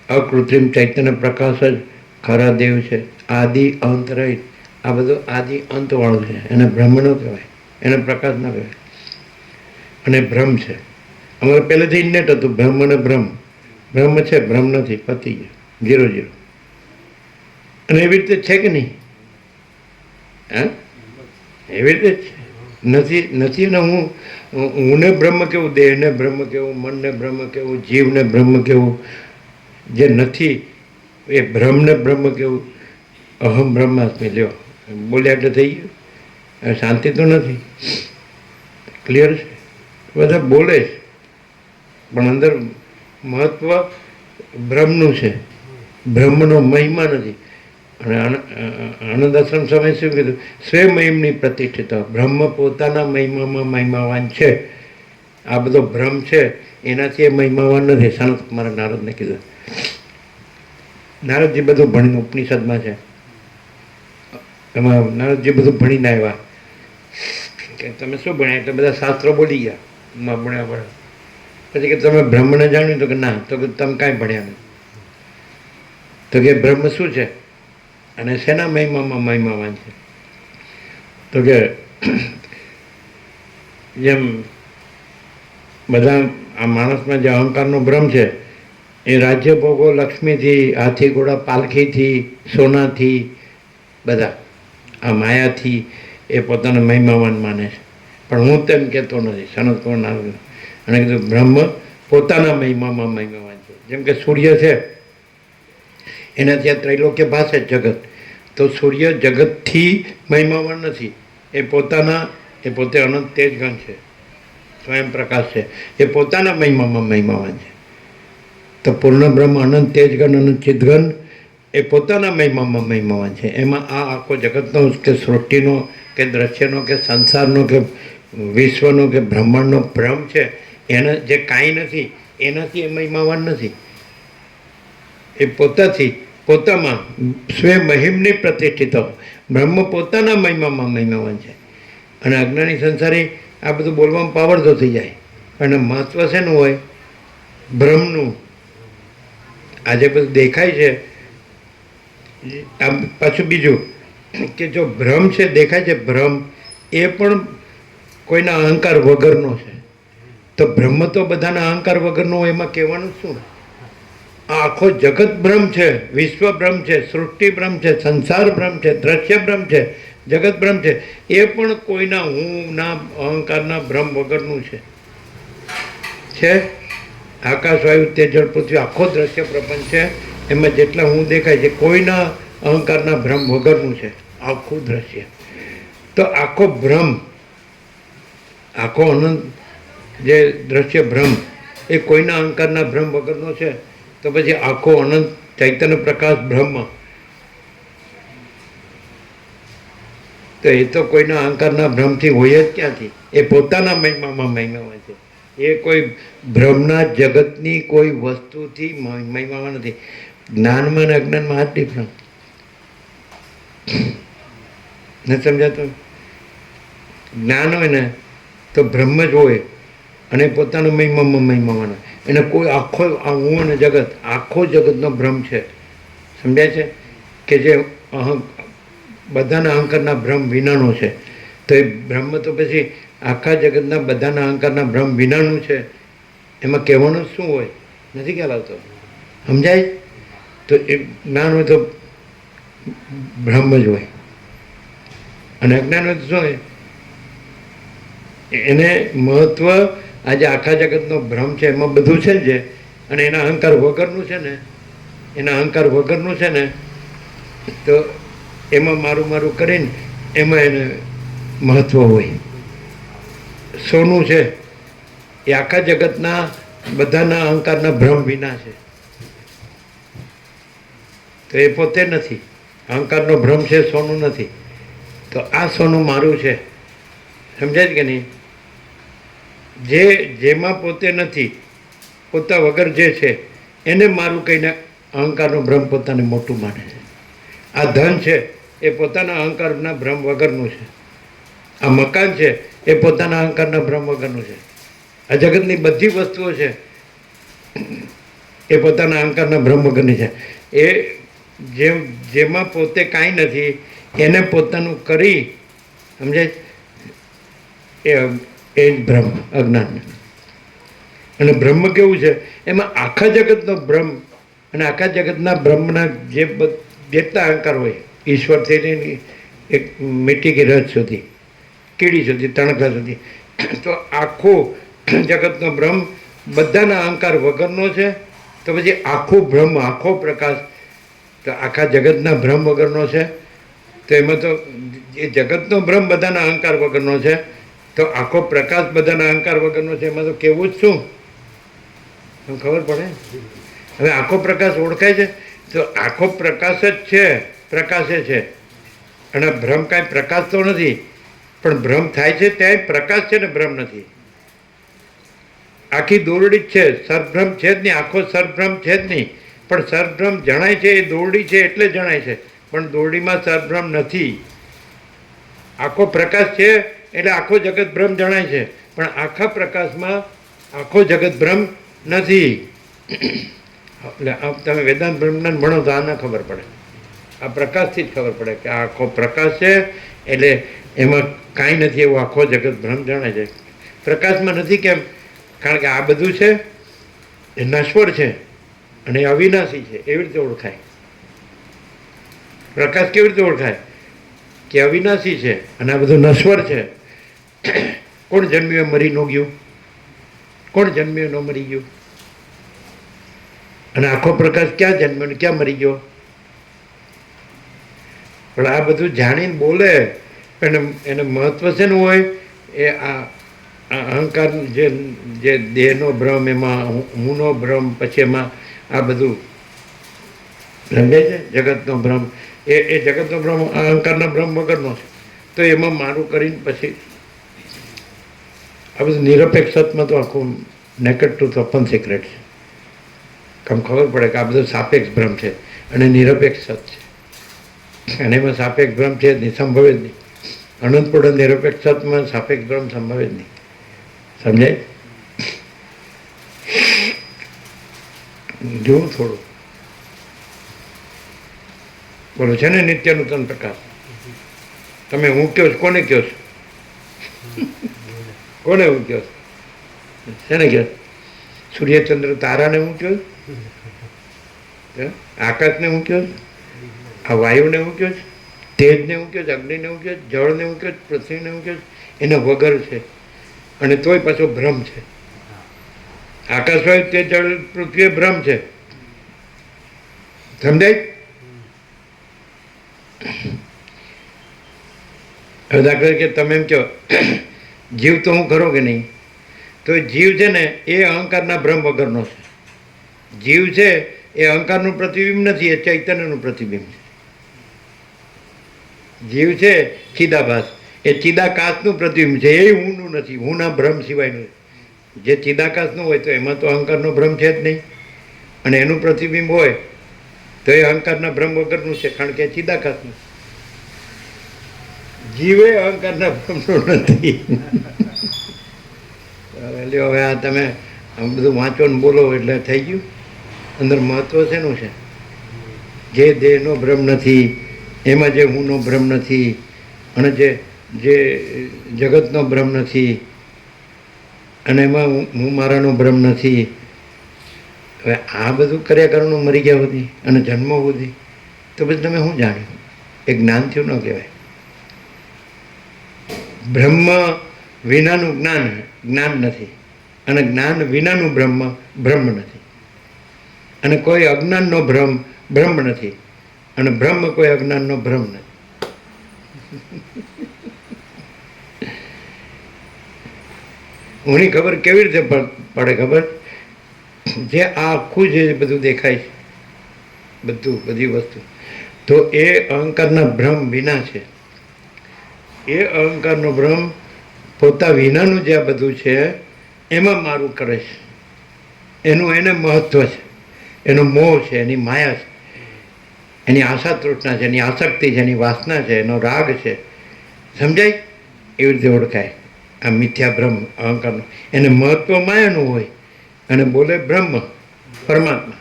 અકૃત્રિમ ચૈતન્ય પ્રકાશ જ ખરા દેવ છે. આદિ અંતરહિત, આ બધું આદિ અંતવાળું છે. એને બ્રહ્મ ન કહેવાય, એને પ્રકાશ ન કહેવાય. અને ભ્રમ છે. અમારે પહેલેથી ઇન્નેટ હતું બ્રહ્મ અને ભ્રમ. બ્રહ્મ છે, ભ્રમ નથી, પતી ગયો, 0 0. અને એવી રીતે છે કે નહીં? હા, એવી રીતે જ છે. નથી ને હુંને બ્રહ્મ કેવું, દેહને બ્રહ્મ કેવું, મનને બ્રહ્મ કેવું, જીવને બ્રહ્મ કેવું, જે નથી એ બ્રહ્મને બ્રહ્મ કેવું. અહમ બ્રહ્માસ્મિ. લ્યો બોલ્યા એટલે થઈ ગયું. શાંતિ તો નથી. ક્લિયર છે? બધા બોલે છે પણ અંદર મહત્વ બ્રહ્મનું છે, બ્રહ્મનો મહિમા નથી. અને આનંદ આશ્રમ સમય શું કીધું? સ્વે મહિમની પ્રતિષ્ઠિતા. બ્રહ્મ પોતાના મહિમામાં મહિમાવાન છે. આ બધો ભ્રમ છે એનાથી એ મહિમાવાન નથી. સનત કુમારે નારદને કીધું. નારદજી બધું ભણીને ઉપનિષદમાં છે, એમાં નારદજી બધું ભણીને આવ્યા કે તમે શું ભણ્યા? એટલે બધા શાસ્ત્રો બોલી ગયા ભણ્યા ભણ્યા. પછી કે તમે બ્રહ્મને જાણ્યું? તો કે ના. તો કે તમે કાંઈ ભણ્યા નહીં. તો કે બ્રહ્મ શું છે અને શેના મહિમામાં મહિમાવાન છે? તો કે જેમ બધા આ માણસમાં જે અહંકારનો ભ્રમ છે એ રાજ્ય ભોગો, લક્ષ્મીથી, હાથી ઘોડા પાલખીથી, સોનાથી, બધા આ માયાથી એ પોતાના મહિમાવાન માને છે. પણ હું તેમ કહેતો નથી. સનત કુમાર અને કીધું બ્રહ્મ પોતાના મહિમામાં મહિમાવાન છે. જેમ કે સૂર્ય છે એનાથી આ ત્રૈલોક્ય ભાષે જગત. તો સૂર્ય જગતથી મહિમાવાન નથી. એ પોતે અનંત તેજગણ છે, સ્વયં પ્રકાશ છે. એ પોતાના મહિમામાં મહિમાવાન છે. તો પૂર્ણ બ્રહ્મ અનંત તેજગન અનંત ચિદગન એ પોતાના મહિમામાં મહિમાવાન છે. એમાં આ આખો જગતનો કે સૃષ્ટિનો કે દ્રશ્યનો કે સંસારનો કે વિશ્વનો કે બ્રહ્માંડનો ભ્રમ છે એને જે કાંઈ નથી એનાથી એ મહિમાવાન નથી. એ પોતાથી પોતામાં સ્વે મહિમની પ્રતિષ્ઠિત બ્રહ્મ પોતાના મહિમામાં મહિમાવાન છે. અને અજ્ઞાની સંસારી આ બધું બોલવામાં પાવરધો થઈ જાય. અને મહત્ત્વ શેનું હોય? બ્રહ્મનું. આજે બધું દેખાય છે. આ પાછું બીજું કે જો ભ્રમ છે દેખાય છે ભ્રમ એ પણ કોઈના અહંકાર વગરનો છે. તો બ્રહ્મ તો બધાના અહંકાર વગરનો હોય એમાં કહેવાનું શું? આ આખો જગત બ્રહ્મ છે, વિશ્વ બ્રહ્મ છે, સૃષ્ટિ બ્રહ્મ છે, સંસાર બ્રહ્મ છે, દ્રશ્ય બ્રહ્મ છે, જગત બ્રહ્મ છે. એ પણ કોઈના હુંના અહંકારના બ્રહ્મ વગરનું છે. આકાશ વાયુ તેજ જળ પૃથ્વી આખો દ્રશ્ય પ્રપંચ છે. એમાં જેટલા હું દેખાય છે કોઈના અહંકારના ભ્રમ વગરનું છે આખું દ્રશ્ય. તો આખો ભ્રમ આખો અનંત જે દ્રશ્ય ભ્રમ એ કોઈના અહંકારના ભ્રમ વગરનો છે. તો પછી આખો અનંત ચૈતન્ય પ્રકાશ બ્રહ્મ તો એ તો કોઈના અહંકારના ભ્રમથી હોય જ ક્યાંથી? એ પોતાના મહિમામાં મહિમામાં છે. એ કોઈ ભ્રમના જગતની કોઈ વસ્તુથી મહિમામાં નથી. જ્ઞાનમાં અને અજ્ઞાનમાં આ જ ડિફરન્સ નથી સમજાતું? જ્ઞાન હોય ને તો બ્રહ્મ જ હોય અને પોતાનો મહિમામાં મહિમાવાનો. એને કોઈ આખો હું અને જગત આખો જગતનો ભ્રમ છે. સમજાય છે? કે જે બધાના અહંકારના ભ્રમ વિનાનો છે. તો એ બ્રહ્મ તો પછી આખા જગતના બધાના અહંકારના ભ્રમ વિનાનું છે. એમાં કહેવાનું શું હોય? નથી ખ્યાલ આવતો. સમજાય? તો એ જ્ઞાન હોય તો બ્રહ્મ જ હોય અને અજ્ઞાન હોય તો શું હોય? એને મહત્વ આજે આખા જગતનો ભ્રમ છે એમાં બધું છે જ. અને એના અહંકાર વગરનું છે ને એના અહંકાર વગરનું છે ને તો એમાં મારું મારું કરીને એમાં એને મહત્વ હોય. સોનું છે એ આખા જગતના બધાના અહંકારના ભ્રમ વિના છે. તો એ પોતે નથી. અહંકારનો ભ્રમ છે, સોનું નથી. તો આ સોનું મારું છે. સમજાય કે નહીં? જેમાં પોતે નથી, પોતા વગર જે છે એને મારું કહીને અહંકારનો ભ્રમ પોતાને મોટું માને છે. આ ધન છે એ પોતાના અહંકારના ભ્રમ વગરનું છે. આ મકાન છે એ પોતાના અહંકારના ભ્રમ વગરનું છે. આ જગતની બધી વસ્તુઓ છે એ પોતાના અહંકારના ભ્રમ વગરની છે. એ જેમાં પોતે કાંઈ નથી એને પોતાનું કરી સમજાય એ જ ભ્રમ અજ્ઞાન. અને બ્રહ્મ કેવું છે? એમાં આખા જગતનો ભ્રમ અને આખા જગતના બ્રહ્મના જેટલા અહંકાર હોય ઈશ્વરથી લઈને એક મીઠી કે રજ સુધી કીડી સુધી તણખા સુધી તો આખો જગતનો બ્રહ્મ બધાના અહંકાર વગરનો છે. તો પછી આખું બ્રહ્મ આખો પ્રકાશ તો આખા જગતના ભ્રમ વગરનો છે. તો એમાં તો એ જગતનો ભ્રમ બધાના અહંકાર વગરનો છે. તો આખો પ્રકાશ બધાના અહંકાર વગરનો છે. એમાં તો કેવું જ શું ખબર પડે? હવે આખો પ્રકાશ ઓળખાય છે તો આખો પ્રકાશ જ છે, પ્રકાશે છે. અને ભ્રમ કાંઈ પ્રકાશ તો નથી પણ ભ્રમ થાય છે ત્યાં પ્રકાશ છે ને ભ્રમ નથી. આખી દોરડી જ છે, સરભ્રમ છે જ નહીં. આખો સરભ્રમ છે જ નહીં પણ સરભ્રમ જણાય છે. એ દોરડી છે એટલે જણાય છે પણ દોરડીમાં સરભ્રમ નથી. આખો પ્રકાશ છે એટલે આખો જગત ભ્રમ જણાય છે પણ આખા પ્રકાશમાં આખો જગત ભ્રમ નથી. એટલે તમે વેદાંત બ્રહ્મજ્ઞાન ભણો તો આ ના ખબર પડે. આ પ્રકાશથી જ ખબર પડે કે આ આખો પ્રકાશ છે એટલે એમાં કાંઈ નથી એવું આખો જગત ભ્રમ જણાય છે. પ્રકાશમાં નથી કેમ? કારણ કે આ બધું છે એ નશ્વર છે અને એ અવિનાશી છે. એવી રીતે ઓળખાય. પ્રકાશ કેવી રીતે ઓળખાય? કે અવિનાશી છે અને આ બધું નશ્વર છે. કોણ જન્મ્યું મરી ન ગયું? કોણ જન્મ્યું ન મરી ગયું? અને આખો પ્રકાશ ક્યાં જન્મ્યો ને ક્યાં મરી ગયો? પણ આ બધું જાણીને બોલે એને મહત્વ શેનું હોય? એ આ અહંકાર જે દેહનો ભ્રમ એમાં હુંનો ભ્રમ પછી એમાં આ બધું સમજાય છે. જગતનો ભ્રમ એ જગતનો ભ્રમ અહંકારના ભ્રમ વગરનો છે. તો એમાં મારું કરીને પછી આ બધું નિરપેક્ષતમાં તો આખું નેકેડ ટ્રુથ ઓપન સિક્રેટ છે. કમ ખબર પડે કે આ બધું સાપેક્ષ ભ્રમ છે અને નિરપેક્ષ સત છે. અને એમાં સાપેક્ષ ભ્રમ છે જ નહીં, સંભવે જ નહીં. અનંતપૂર્ણ નિરપેક્ષ સતમાં સાપેક્ષ ભ્રમ સંભવે જ નહીં. સમજાય? જોવું થોડું બોલો છે ને નિત્ય નૂતન પ્રકાશ. તમે હું કયો છો? કોને કયો છો? કોને હું કયો છો? શેને કયો? સૂર્યચંદ્ર તારાને હું કયો છું? આકાશને હું કયો છું? આ વાયુને હું કયો છું? તેજને હું કયો છું? અગ્નિને હું કયો છું? જળને હું કયો છું? પૃથ્વીને હું કયો છું? એના વગર છે અને તોય પાછો ભ્રમ છે. આકાશ વાયુ તે જળ પૃથ્વી એ ભ્રમ છે. સમજાય? હવે દાખલા તરીકે તમે એમ કહો જીવ તો હું ખરો કે નહીં, તો જીવ છે ને એ અહંકારના ભ્રમ વગરનો છે. જીવ છે એ અહંકારનું પ્રતિબિંબ નથી, એ ચૈતન્યનું પ્રતિબિંબ છે. જીવ છે ચિદાભાસ, એ ચિદાકાશનું પ્રતિબિંબ છે. એ હુંનું નથી, હુંના ભ્રમ સિવાયનું. જે ચિદાકાશનું હોય તો એમાં તો અહંકારનો ભ્રમ છે જ નહીં, અને એનું પ્રતિબિંબ હોય તો એ અહંકારના ભ્રમ વગરનું છે, કારણ કે ચિદાકાશનું. જીવે અહંકારના ભ્રમનો નથી. હવે આ તમે બધું વાંચો ને બોલો એટલે થઈ ગયું. અંદર મહત્વ શેનું છે? જે દેહનો ભ્રમ નથી, એમાં જે હુંનો ભ્રમ નથી, અને જે જગતનો ભ્રમ નથી, અને એમાં હું મારાનો ભ્રમ નથી. હવે આ બધું કર્યા કરવાનું મરી ગયા સુધી અને જન્મ સુધી, તો પછી તમે શું જાણ્યું? એ જ્ઞાન થયું ન કહેવાય. બ્રહ્મ વિનાનું જ્ઞાન જ્ઞાન નથી, અને જ્ઞાન વિનાનું બ્રહ્મ નથી, અને કોઈ અજ્ઞાનનો બ્રહ્મ નથી, અને બ્રહ્મ કોઈ અજ્ઞાનનો ભ્રમ નથી. હુંની ખબર કેવી રીતે પડે? ખબર? જે આ આખું જે બધું દેખાય છે, બધી વસ્તુ, તો એ અહંકારના ભ્રમ વિના છે. એ અહંકારનો ભ્રમ પોતા વિનાનું જે આ બધું છે એમાં મારું કરે છે. એનું એને મહત્વ છે, એનો મોહ છે, એની માયા છે, એની આશા તૃષ્ણા છે, એની આસક્તિ છે, એની વાસના છે, એનો રાગ છે. સમજાય? એવી રીતે ઓળખાય આ મિથ્યા ભ્રમ અહંકારનો. એને મહત્વ માયાનું હોય અને બોલે બ્રહ્મ પરમાત્મા.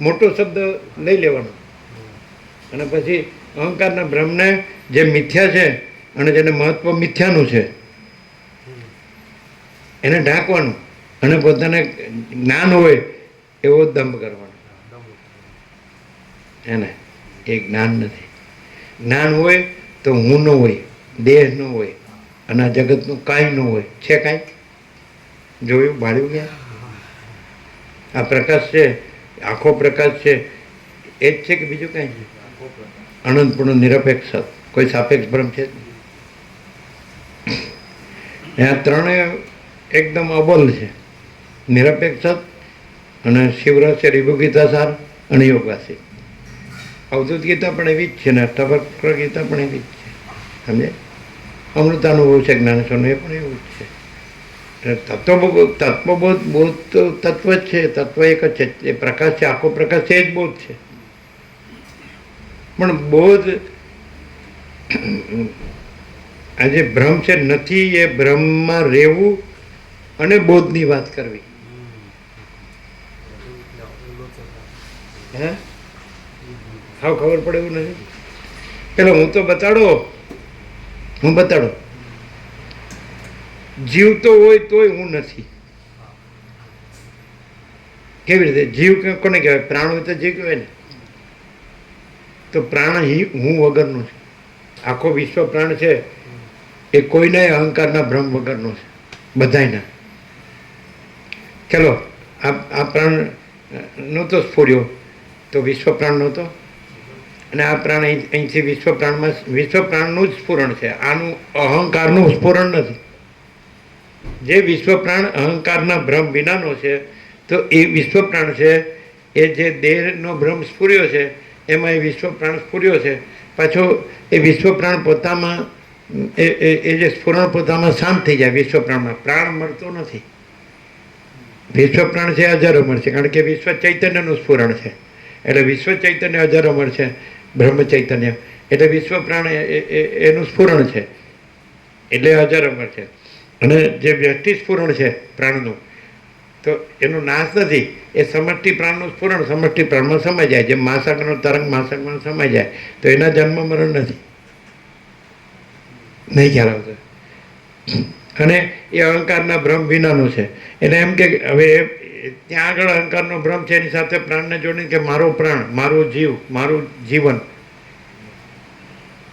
મોટો શબ્દ લઈ લેવાનો, અને પછી અહંકારના ભ્રમને જે મિથ્યા છે અને જેને મહત્વ મિથ્યાનું છે એને ઢાંકવાનું, અને પોતાને જ્ઞાન હોય એવો દંભ કરવાનો. એને એ જ્ઞાન નથી. જ્ઞાન હોય તો હું ન હોય, દેહ ન હોય, અને આ જગતનું કાંઈ ન હોય. છે કાંઈ? જોયું? ભાળ્યું ક્યાં? આ પ્રકાશ છે, આખો પ્રકાશ છે, એ જ છે કે બીજું કાંઈ છે? અનંતપૂર્ણ નિરપેક્ષ, કોઈ સાપેક્ષ ભ્રમ છે જ નહીં. આ ત્રણેય એકદમ અબલ છે. નિરપેક્ષ અને શિવરસ, રિભુ ગીતા સાર અને યોગાસી. અવધૂત ગીતા પણ એવી જ છે ને અષ્ટાવક્ર ગીતા પણ એવી જ છે. સમજે? અમૃતાનુભવ છે જ્ઞાનેશ્વરનું, એ પણ એવું જ છે. તત્વબોધ તો તત્વ જ છે, તત્વ એક જ છે, એ પ્રકાશ છે, આખો પ્રકાશ છે, એ જ બોધ છે. પણ બોધ આ જે ભ્રમ છે નથી, એ ભ્રમમાં રહેવું અને બોધની વાત કરવી. હે હાવ ખબર પડે એવું નથી. પેલો હું બતાડો જીવતો હોય તોય હું નથી. કેવી રીતે જીવ કોને કહેવાય? પ્રાણ હોય તો જીવ કહેવાય ને. તો પ્રાણ હું વગરનું છે. આખો વિશ્વ પ્રાણ છે એ કોઈના અહંકારના ભ્રમ વગરનો છે, બધાયના. ચલો આ પ્રાણ નહોતો સ્ફુર્યો તો વિશ્વ પ્રાણ નહોતો, અને આ પ્રાણ અહીંથી વિશ્વ પ્રાણનું જ સ્ફુરણ છે. આનું અહંકારનું સ્ફુરણ નથી. જે વિશ્વ પ્રાણ અહંકારના ભ્રમ વિનાનો છે, તો એ વિશ્વ પ્રાણ છે એ જે દેહનો ભ્રમ સ્ફુર્યો છે એમાં એ વિશ્વ પ્રાણ સ્ફુર્યો છે. પાછો એ વિશ્વ પ્રાણ પોતામાં એ જે સ્ફુરણ પોતામાં શાંત થઈ જાય. વિશ્વ પ્રાણમાં પ્રાણ મળતો નથી. વિશ્વ પ્રાણ છે અજર અમર છે, કારણ કે વિશ્વ ચૈતન્યનું સ્ફુરણ છે. એટલે વિશ્વ ચૈતન્ય અજર અમર છે, બ્રહ્મ ચૈતન્ય. એટલે વિશ્વ પ્રાણ એનું સ્ફુરણ છે, એટલે અજર અમર છે. અને જે વ્યક્તિ સ્ફુરણ છે પ્રાણનું, તો એનો નાશ નથી. એ સમષ્ટિ પ્રાણનું સ્ફુરણ સમષ્ટિ પ્રાણમાં સમાઈ જાય. જેમ મહાસાગરનો તરંગ મહાસાગરમાં સમાઈ જાય તો એના જન્મ મરણ નથી. નહીં ખ્યાલ આવતો. અને એ અહંકારના ભ્રમ વિનાનું છે. એટલે એમ કે હવે ત્યાં આગળ અહંકારનો ભ્રમ છે, એની સાથે પ્રાણને જોડીને કે મારો પ્રાણ, મારો જીવ, મારું જીવન.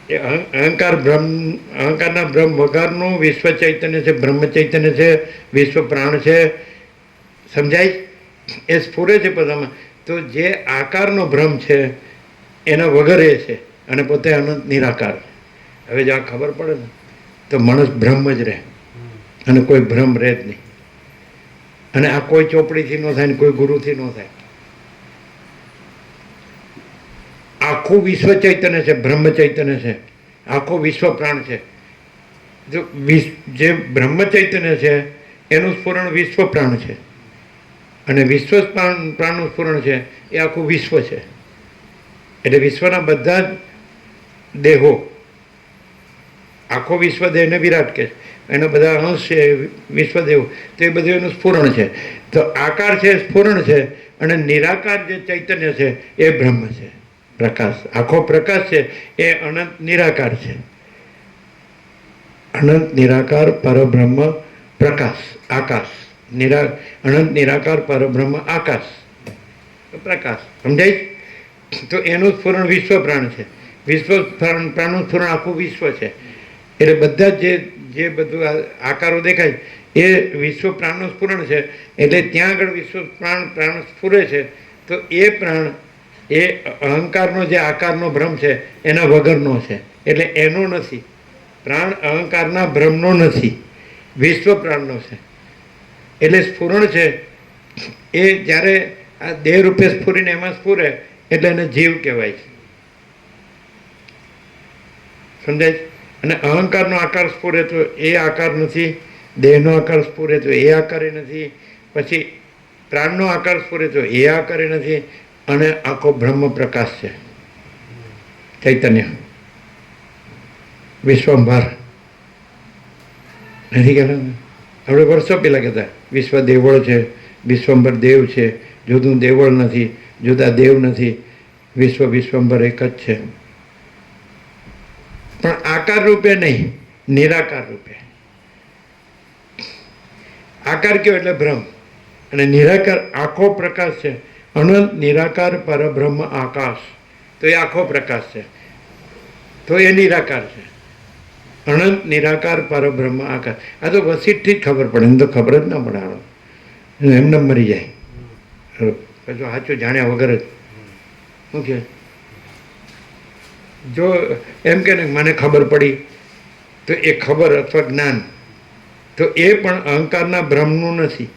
એ અહંકારના ભ્રમ વગરનું વિશ્વ ચૈતન્ય છે, બ્રહ્મ ચૈતન્ય છે, વિશ્વ પ્રાણ છે. સમજાય? એ સ્ફુરે છે પોતામાં. તો જે આકારનો ભ્રમ છે એના વગર એ છે, અને પોતે અનંત નિરાકાર છે. હવે જો આ ખબર પડે ને તો માણસ બ્રહ્મ જ રહે, અને કોઈ ભ્રમ રહે જ નહીં. અને આ કોઈ ચોપડીથી ન થાય ને કોઈ ગુરુથી ન થાય. આખું વિશ્વ ચૈતન્ય છે, બ્રહ્મ ચૈતન્ય છે, આખો વિશ્વ પ્રાણ છે. જો જે બ્રહ્મ ચૈતન્ય છે એનું સ્ફુરણ વિશ્વ પ્રાણ છે, અને વિશ્વ પ્રાણનું સ્ફુરણ છે એ આખું વિશ્વ છે. એટલે વિશ્વના બધા જ દેહો, આખો વિશ્વ દેહને વિરાટ કે એના બધા અંશ છે વિશ્વદેવ, તો એ બધું એનું સ્ફુરણ છે. તો આકાર છે, સ્ફુરણ છે, અને નિરાકાર જે ચૈતન્ય છે એ બ્રહ્મ છે, પ્રકાશ. આખો પ્રકાશ છે એ અનંત નિરાકાર છે. અનંત નિરાકાર પરબ્રહ્મ પ્રકાશ, આકાશ. અનંત નિરાકાર પરબ્રહ્મ આકાશ, પ્રકાશ. સમજાય? તો એનું સ્ફુરણ વિશ્વ પ્રાણ છે. વિશ્વ પ્રાણનું સ્ફુરણ આખું વિશ્વ છે. એટલે બધા જે બધું આકારો દેખાય એ વિશ્વ પ્રાણનું સ્ફુરણ છે. એટલે ત્યાં આગળ વિશ્વ પ્રાણ સ્ફુરે છે. તો એ પ્રાણ એ અહંકારનો જે આકારનો ભ્રમ છે એના વગરનો છે. એટલે એનો નથી. પ્રાણ અહંકારના ભ્રમનો નથી, વિશ્વ પ્રાણનો છે. એટલે સ્ફુરણ છે એ જ્યારે આ દેહ રૂપે સ્ફુરીને એમાં સ્ફુરે એટલે એને જીવ કહેવાય છે. સમજાય? અને અહંકારનો આકાર સ્ફુરે તો એ આકાર નથી, દેહનો આકાર સ્ફુરે તો એ આકારે નથી, પછી પ્રાણનો આકાર સ્ફુરે તો એ આકારે નથી. અને આખો બ્રહ્મ પ્રકાશ છે, ચૈતન્ય, વિશ્વંભર. નથી કહેતા? આપણે વર્ષો પહેલાં કહેતા વિશ્વ દેવળ છે, વિશ્વંભર દેવ છે, જુદું દેવળ નથી, જુદા દેવ નથી, વિશ્વંભર એક જ છે. પણ આકાર રૂપે નહીં, નિરાકાર રૂપે. આકાર કયો એટલે ભ્રમ, અને નિરાકાર આખો પ્રકાશ છે. અનંત નિરાકાર પરબ્રહ્મ આકાશ, તો એ આખો પ્રકાશ છે, તો એ નિરાકાર છે. અનંત નિરાકાર પરબ્રહ્મ આકાશ. આ તો વસીઠથી જ ખબર પડે, એમ તો ખબર જ ના પડે. આનો એમને મરી જાય પછી સાચું જાણ્યા વગર જ. શું કે જો એમ કે મને ખબર પડી, તો એ ખબર અથવા જ્ઞાન તો એ પણ અહંકારના ભ્રમનું નથી.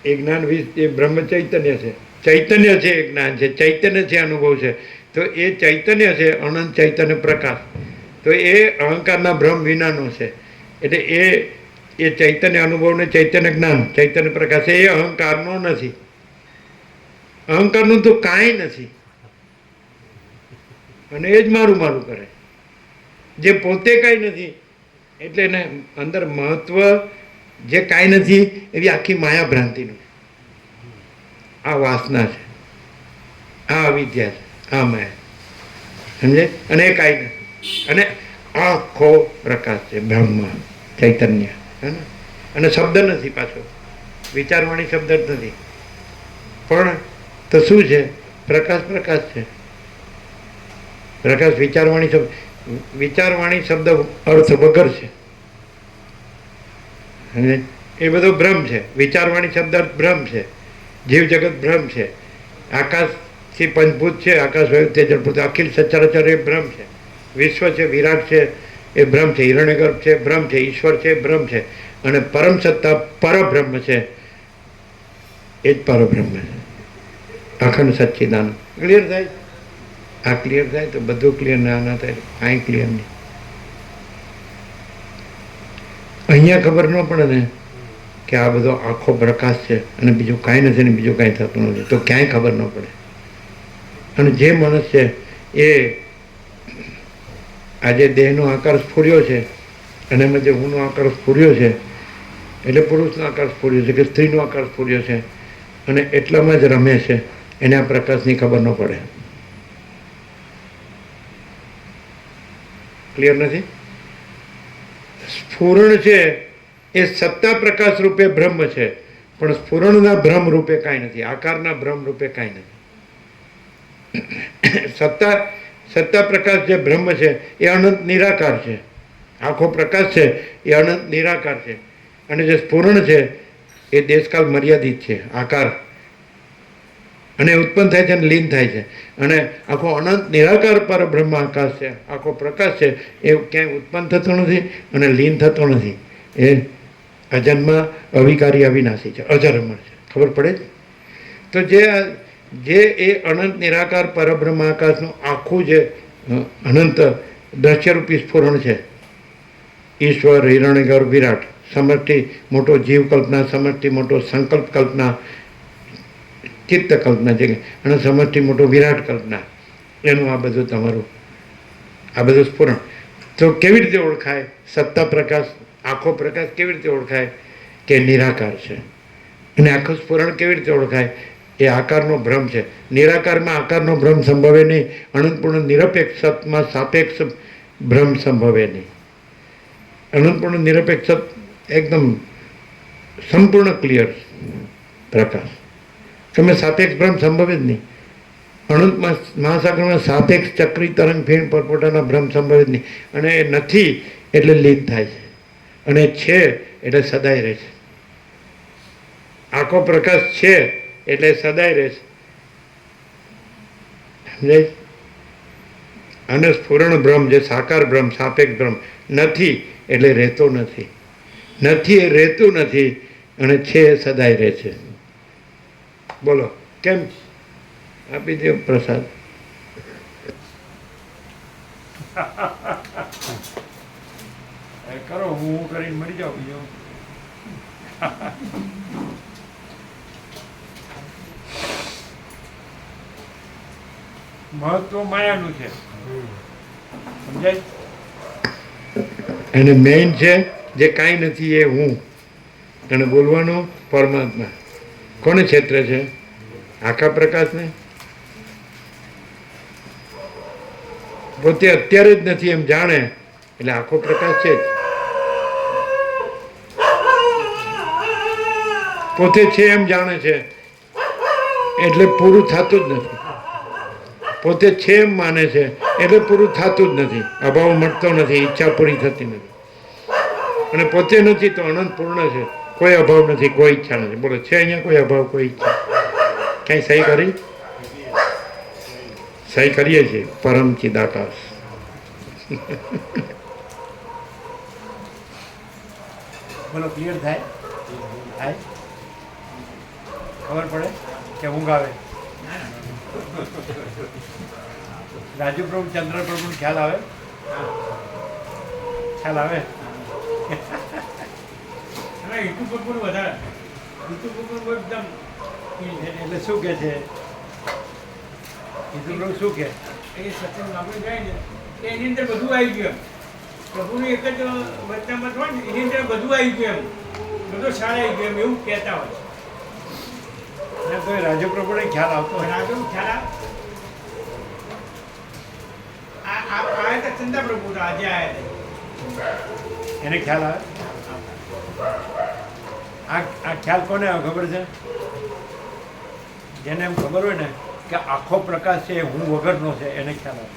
એ જ્ઞાન એ બ્રહ્મ ચૈતન્ય છે, ચૈતન્ય છે, એ જ્ઞાન છે, ચૈતન્ય છે, અનુભવ છે. તો એ ચૈતન્ય છે, અનંત ચૈતન્ય પ્રકાશ. તો એ અહંકારના ભ્રમ વિનાનો છે. એટલે એ ચૈતન્ય અનુભવને ચૈતન્ય જ્ઞાન, ચૈતન્ય પ્રકાશ એ અહંકારનો નથી. અહંકારનું તો કાંઈ નથી, અને એ જ મારું કરે, જે પોતે કાંઈ નથી. એટલે એને અંદર મહત્વ જે કાંઈ નથી એવી આખી માયા ભ્રાંતિનું. આ વાસના છે, આ અવિદ્યા છે, આ માયા. સમજે? અને એ કાંઈ નથી. અને આખો પ્રકાશ છે, બ્રહ્મ ચૈતન્ય. હે ને? અને શબ્દ નથી, પાછો વિચારવાણી શબ્દ જ નથી. પણ તો શું છે? પ્રકાશ છે. પ્રકાશ વિચારવાણી શબ્દ અર્થ વગર છે. એ બધો ભ્રમ છે. વિચારવાણી શબ્દ અર્થ ભ્રમ છે. જીવ જગત ભ્રમ છે. આકાશથી પંચભૂત છે, આકાશ વાયુ તેજ પૃથ્વી અખિલ સચરાચર એ ભ્રમ છે. વિશ્વ છે, વિરાટ છે, એ ભ્રમ છે. હિરણ્યગર્ભ છે, ભ્રમ છે. ઈશ્વર છે, ભ્રમ છે. અને પરમ સત્તા પરબ્રહ્મ છે, એ જ પરબ્રહ્મ છે, અખંડ સચ્ચિદાનંદ. ક્લિયર થાય? આ ક્લિયર થાય તો બધું ક્લિયર, ના થાય કાંઈ ક્લિયર નહીં. અહીંયા ખબર ન પડે ને કે આ બધો આખો પ્રકાશ છે અને બીજું કાંઈ નથી ને બીજું કાંઈ થતું નથી, તો ક્યાંય ખબર ન પડે. અને જે માણસ છે એ આજે દેહનો આકાર સ્ફુર્યો છે અને એમાં જે હુંનો આકાર સ્ફુર્યો છે એટલે પુરુષનો આકાર સ્ફુર્યો છે કે સ્ત્રીનો આકાર સ્ફુર્યો છે અને એટલામાં જ રમે છે, એને આ પ્રકાશની ખબર ન પડે. ક્લિયર નથી? સ્ફુરણ છે એ સત્તા પ્રકાશ રૂપે બ્રહ્મ છે, પણ સ્ફુરણના ભ્રમ રૂપે કાંઈ નથી, આકારના ભ્રમ રૂપે કાંઈ નથી. સત્તા પ્રકાશ જે બ્રહ્મ છે એ અનંત નિરાકાર છે, આખો પ્રકાશ છે એ અનંત નિરાકાર છે. અને જે સ્ફુરણ છે એ દેશકાળ મર્યાદિત છે, આકાર, અને ઉત્પન્ન થાય છે અને લીન થાય છે. અને આખો અનંત નિરાકાર પર બ્રહ્મ આકાશ છે, આખો પ્રકાશ છે એ ક્યાંય ઉત્પન્ન થતો નથી અને લીન થતો નથી. એ અજન્મ, અવિકારી, અવિનાશી છે, અજર અમર છે. ખબર પડે? તો જે એ અનંત નિરાકાર પરબ્રહ્મ આકાશનું આખું જે અનંત દ્રશ્યરૂપી સ્ફુરણ છે, ઈશ્વર, હિરણ્યગર્ભ, વિરાટ, સમષ્ટિ મોટો જીવ કલ્પના, સમષ્ટિ મોટો સંકલ્પ કલ્પના, ચિત્ત કલ્પના છે, અને સમષ્ટિ મોટો વિરાટ કલ્પના, એનું આ બધું તમારું આ બધું સ્ફુરણ. તો કેવી રીતે ઓળખાય? સત્તા પ્રકાશ, આખો પ્રકાશ કેવી રીતે ઓળખાય? કે નિરાકાર છે. અને આખું સ્ફુરણ કેવી રીતે ઓળખાય? એ આકારનો ભ્રમ છે. નિરાકારમાં આકારનો ભ્રમ સંભવે નહીં, અનંતપૂર્ણ નિરપેક્ષ સતમાં સાપેક્ષ ભ્રમ સંભવે નહીં. અનંતપૂર્ણ નિરપેક્ષ સત એકદમ સંપૂર્ણ ક્લિયર પ્રકાશ. તમે સાપેક્ષ ભ્રમ સંભવે જ નહીં. અનંત મહાસાગરમાં સાપેક્ષ ચક્રી તરંગ ફીણ પરપોટાના ભ્રમ સંભવે જ નહીં. અને એ નથી એટલે લીન થાય છે, અને છે એટલે સદાય રહે છે. આખો પ્રકાશ છે એટલે સદાય રહે છે. સમજાય? અને સ્ફુરણ બ્રહ્મ, જે સાકાર બ્રહ્મ, સાપેક્ષ બ્રહ્મ નથી એટલે રહેતો નથી, નથી એ રહેતું નથી, અને છે એ સદાય રહે છે. બોલો કેમ? આપી દો પ્રસાદ. કરો, હું કરીને મરી જાઉં બીજો. મહત્વ માયાનું છે, સમજાય? અને મેઇન છે જે કાંઈ નથી એ હું, અને બોલવાનું પરમાત્મા. કોને ક્ષેત્ર છે? આખા પ્રકાશને. પોતે અત્યારે જ નથી એમ જાણે એટલે આખો પ્રકાશ છે જ. પોતે છે એમ જાણે છે એટલે પૂરું થતું જ નથી. પોતે છે એમ માને છે એટલે પૂરું થતું જ નથી, અભાવ મળતો નથી, ઈચ્છા પૂરી થતી નથી. અને પોતે નથી તો અનંત પૂર્ણ છે, કોઈ અભાવ નથી, કોઈ ઈચ્છા નથી. બોલો, છે અહીંયા કોઈ અભાવ, કોઈ ઈચ્છા? ક્યાંય સહી કરી? સહી કરીએ છીએ. પરમ ચિદાકાશ. બોલો, ક્લિયર થાય? થાય? ખબર પડે કે ઊંઘ આવે? રાજુ પ્રભુ, ચંદ્ર પ્રભુ ખ્યાલ આવે? ખ્યાલ આવે? ઈટુ પ્રભુ વધારે, ઈટુ પ્રભુ એકદમ. એટલે શું કે છે ઈટુ પ્રભુ? શું કે એ સત્સંગ આપણે જાય ને એની અંદર બધું આવી ગયું. પ્રભુનું એક જ વચનામત હોય ને એની અંદર બધું આવી ગયું, એમ બધો સારા આવી ગયો, એમ એવું કહેતા હોય. ના તો રાજુ પ્રભુને ખ્યાલ આવતો હોય. રાજુ ખ્યાલ આવ્યા હતા ચંદા પ્રભુ આજે આવ્યા હતા, એને ખ્યાલ આવે? આ ખ્યાલ કોને આવે ખબર છે? જેને એમ ખબર હોય ને કે આખો પ્રકાશ છે હું વગરનો છે, એને ખ્યાલ આવે.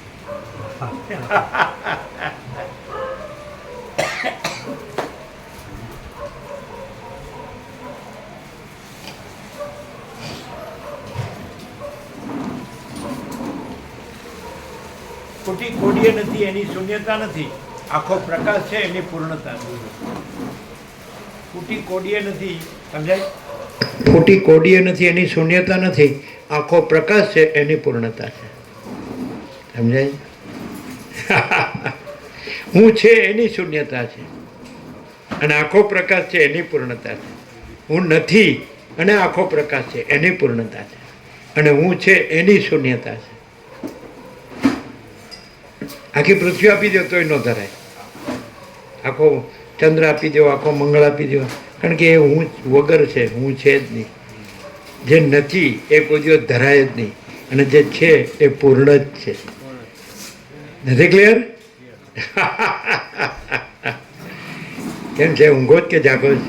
કોટી કોડીએ નથી, એની શૂન્યતા નથી. આખો પ્રકાશ છે એની પૂર્ણતા. કુટી કોડીએ નથી, સમજાય? ખોટી કોડીએ નથી, એની શૂન્યતા નથી. આખો પ્રકાશ છે એની પૂર્ણતા છે. સમજાય? હું છે એની શૂન્યતા છે અને આખો પ્રકાશ છે એની પૂર્ણતા છે. હું નથી અને આખો પ્રકાશ છે એની પૂર્ણતા છે અને હું છે એની શૂન્યતા છે. આખી પૃથ્વી આપી દો તોય ન ધરાય, આખો ચંદ્ર આપી દો, આખો મંગળ આપી દો, કારણ કે એ હું વગર છે, હું છે જ નહીં. જે નથી એ કોઈ દિવસ ધરાય જ નહીં અને જે છે એ પૂર્ણ જ છે. નથી ક્લિયર? કેમ છે, ઊંઘો જ કે જાગો જ?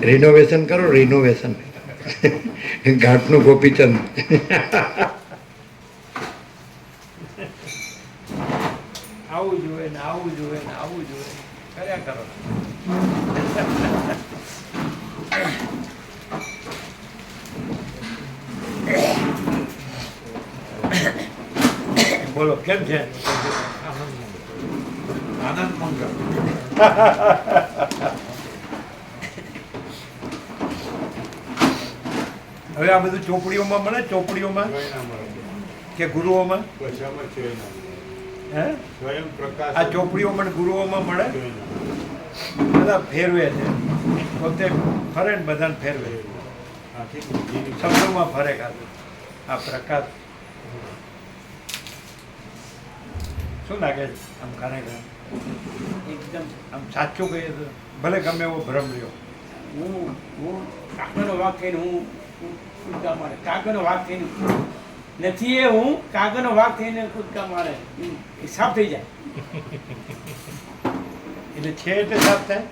રિનોવેશન કરો, રિનોવેશન. ઘાટનું ગોપીચંદ. આવું જોઈએ ને આવું જોઈએ ને આવું જોઈએ કર્યા કરો. બોલો કેમ છે? આનંદ મંગળ. હવે આ બધું ચોપડીઓમાં મળે, ચોપડીઓમાં કે ગુરુઓમાં? હે? આ ચોપડીઓમાં ગુરુઓમાં મળે? બધા ફેરવે છે, પોતે ફરે ને બધાને ફેરવે, શબ્દોમાં ફરે. ખાતું આ પ્રકાશ શું લાગે છે આમ ખરેખર? એકદમ આમ સાચું કહીએ તો ભલે ગમે એવો ભ્રમ રહ્યો, હું કાગળનો વાગ થઈને હું કૂદકા મારે, કાગળનો વાગ થઈને નથી, એ હું કાગળનો વાગ થઈને કૂદકા મારે એ સાફ થઈ જાય. એટલે છે એટલે સાફ થાય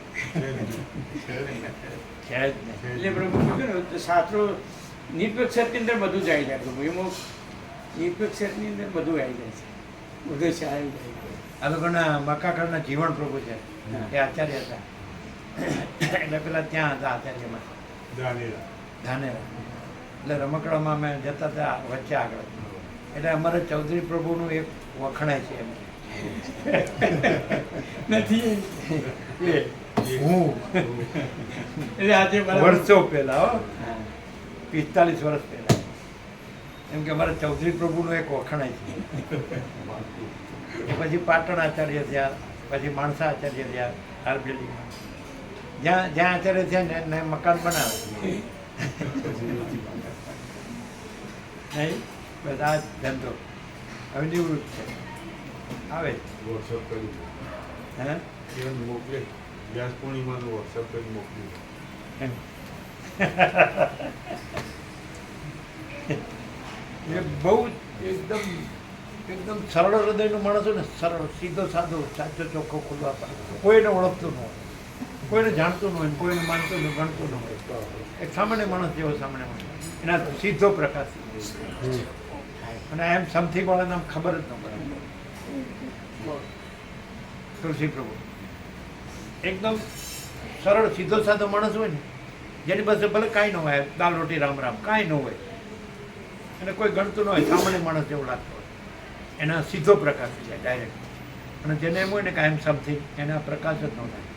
છે જ નહીં. એટલે પ્રભુ કીધું ને શાસ્ત્રો નિરપેક્ષ ની અંદર બધું જ આવી જાય. પ્રભુ એમાં નિરપેક્ષ ની અંદર બધું આવી જાય છે, બધું છે આવી જાય. આ લોકોના મકાકરના જીવન પ્રભુ છે, એ આચાર્ય હતા, એટલે પેલા ત્યાં હતા આચાર્યમાં ધાનેરા. એટલે રમકડામાં અમે જતા હતા વચ્ચે આગળ, એટલે અમારે ચૌધરી પ્રભુનું એક વખણાય છે એમ નથી હું. એટલે આજે વર્ષો પહેલા 45 વર્ષ પહેલા એમ કે અમારે ચૌધરી પ્રભુનું એક વખણાય છે. પછી પાટણ આચાર્ય થયા, પછી માણસા આચાર્ય થયા, આરબેલીમાં જ્યાં જ્યાં આચાર્ય થયા ને મકાન બનાવે નહીં, બસ આ ધંધો હવે નિવૃત્ત છે. આવે વોટ્સઅપ કરી હે મોકલે, વ્યાસ પૂર્ણિમાનું વોટ્સઅપ કરી મોકલ્યું. એ બહુ એકદમ એકદમ સરળ હૃદયનું માણસ હોય ને, સરળ સીધો સાધો સાચો ચોખ્ખો ખુલ્લો આપે, કોઈને ઓળખતું ન હોય, કોઈને જાણતું ન હોય, કોઈને માનતું ન ગણતું ન હોય, એક સામાન્ય માણસ જેવો સામાન્ય માણસ, એના સીધો પ્રકાશ. અને એમ સમથિંગ વાળાને આમ ખબર જ ન પડે. તુલસી પ્રભુ એકદમ સરળ સીધો સાધો માણસ હોય ને, જેની પાસે ભલે કાંઈ ન હોય, દાલ રોટી રામ રામ કાંઈ ન હોય, એને કોઈ ગણતું ન હોય, સામાન્ય માણસ જેવું લાગતો હોય, એના સીધો પ્રકાશ થઈ જાય ડાયરેક્ટ. અને જેને એમ હોય ને કે આઈ એમ સમથિંગ, એના પ્રકાશ જ ન થાય.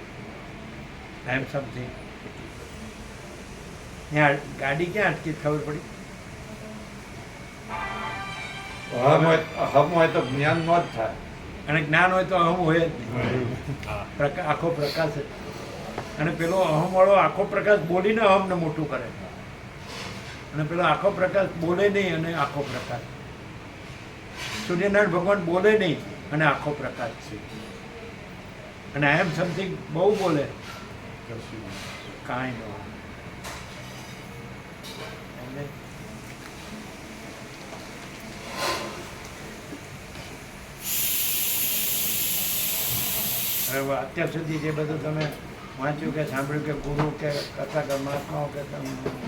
આઈ એમ સમથિંગ. ત્યાં ગાડી ક્યાં અટકી ખબર પડી? અહમ હોય તો જ્ઞાન ન જ થાય, અને જ્ઞાન હોય તો અહમ હોય જ નહીં. આખો પ્રકાશ જ. અને પેલો અહમ વાળો આખો પ્રકાશ બોલીને અહમને મોટું કરે, અને પેલો આખો પ્રકાશ બોલે નહીં અને આખો પ્રકાશ. સૂર્યનારાયણ ભગવાન બોલે નહીં અને આખો પ્રકાશ છે. અને આઈ એમ સમથિંગ બહુ બોલે, કાંઈ ન હોય. હવે અત્યાર સુધી જે બધું તમે વાંચ્યું કે સાંભળ્યું કે ગુરુ કે કથા કે મહાત્માઓ કે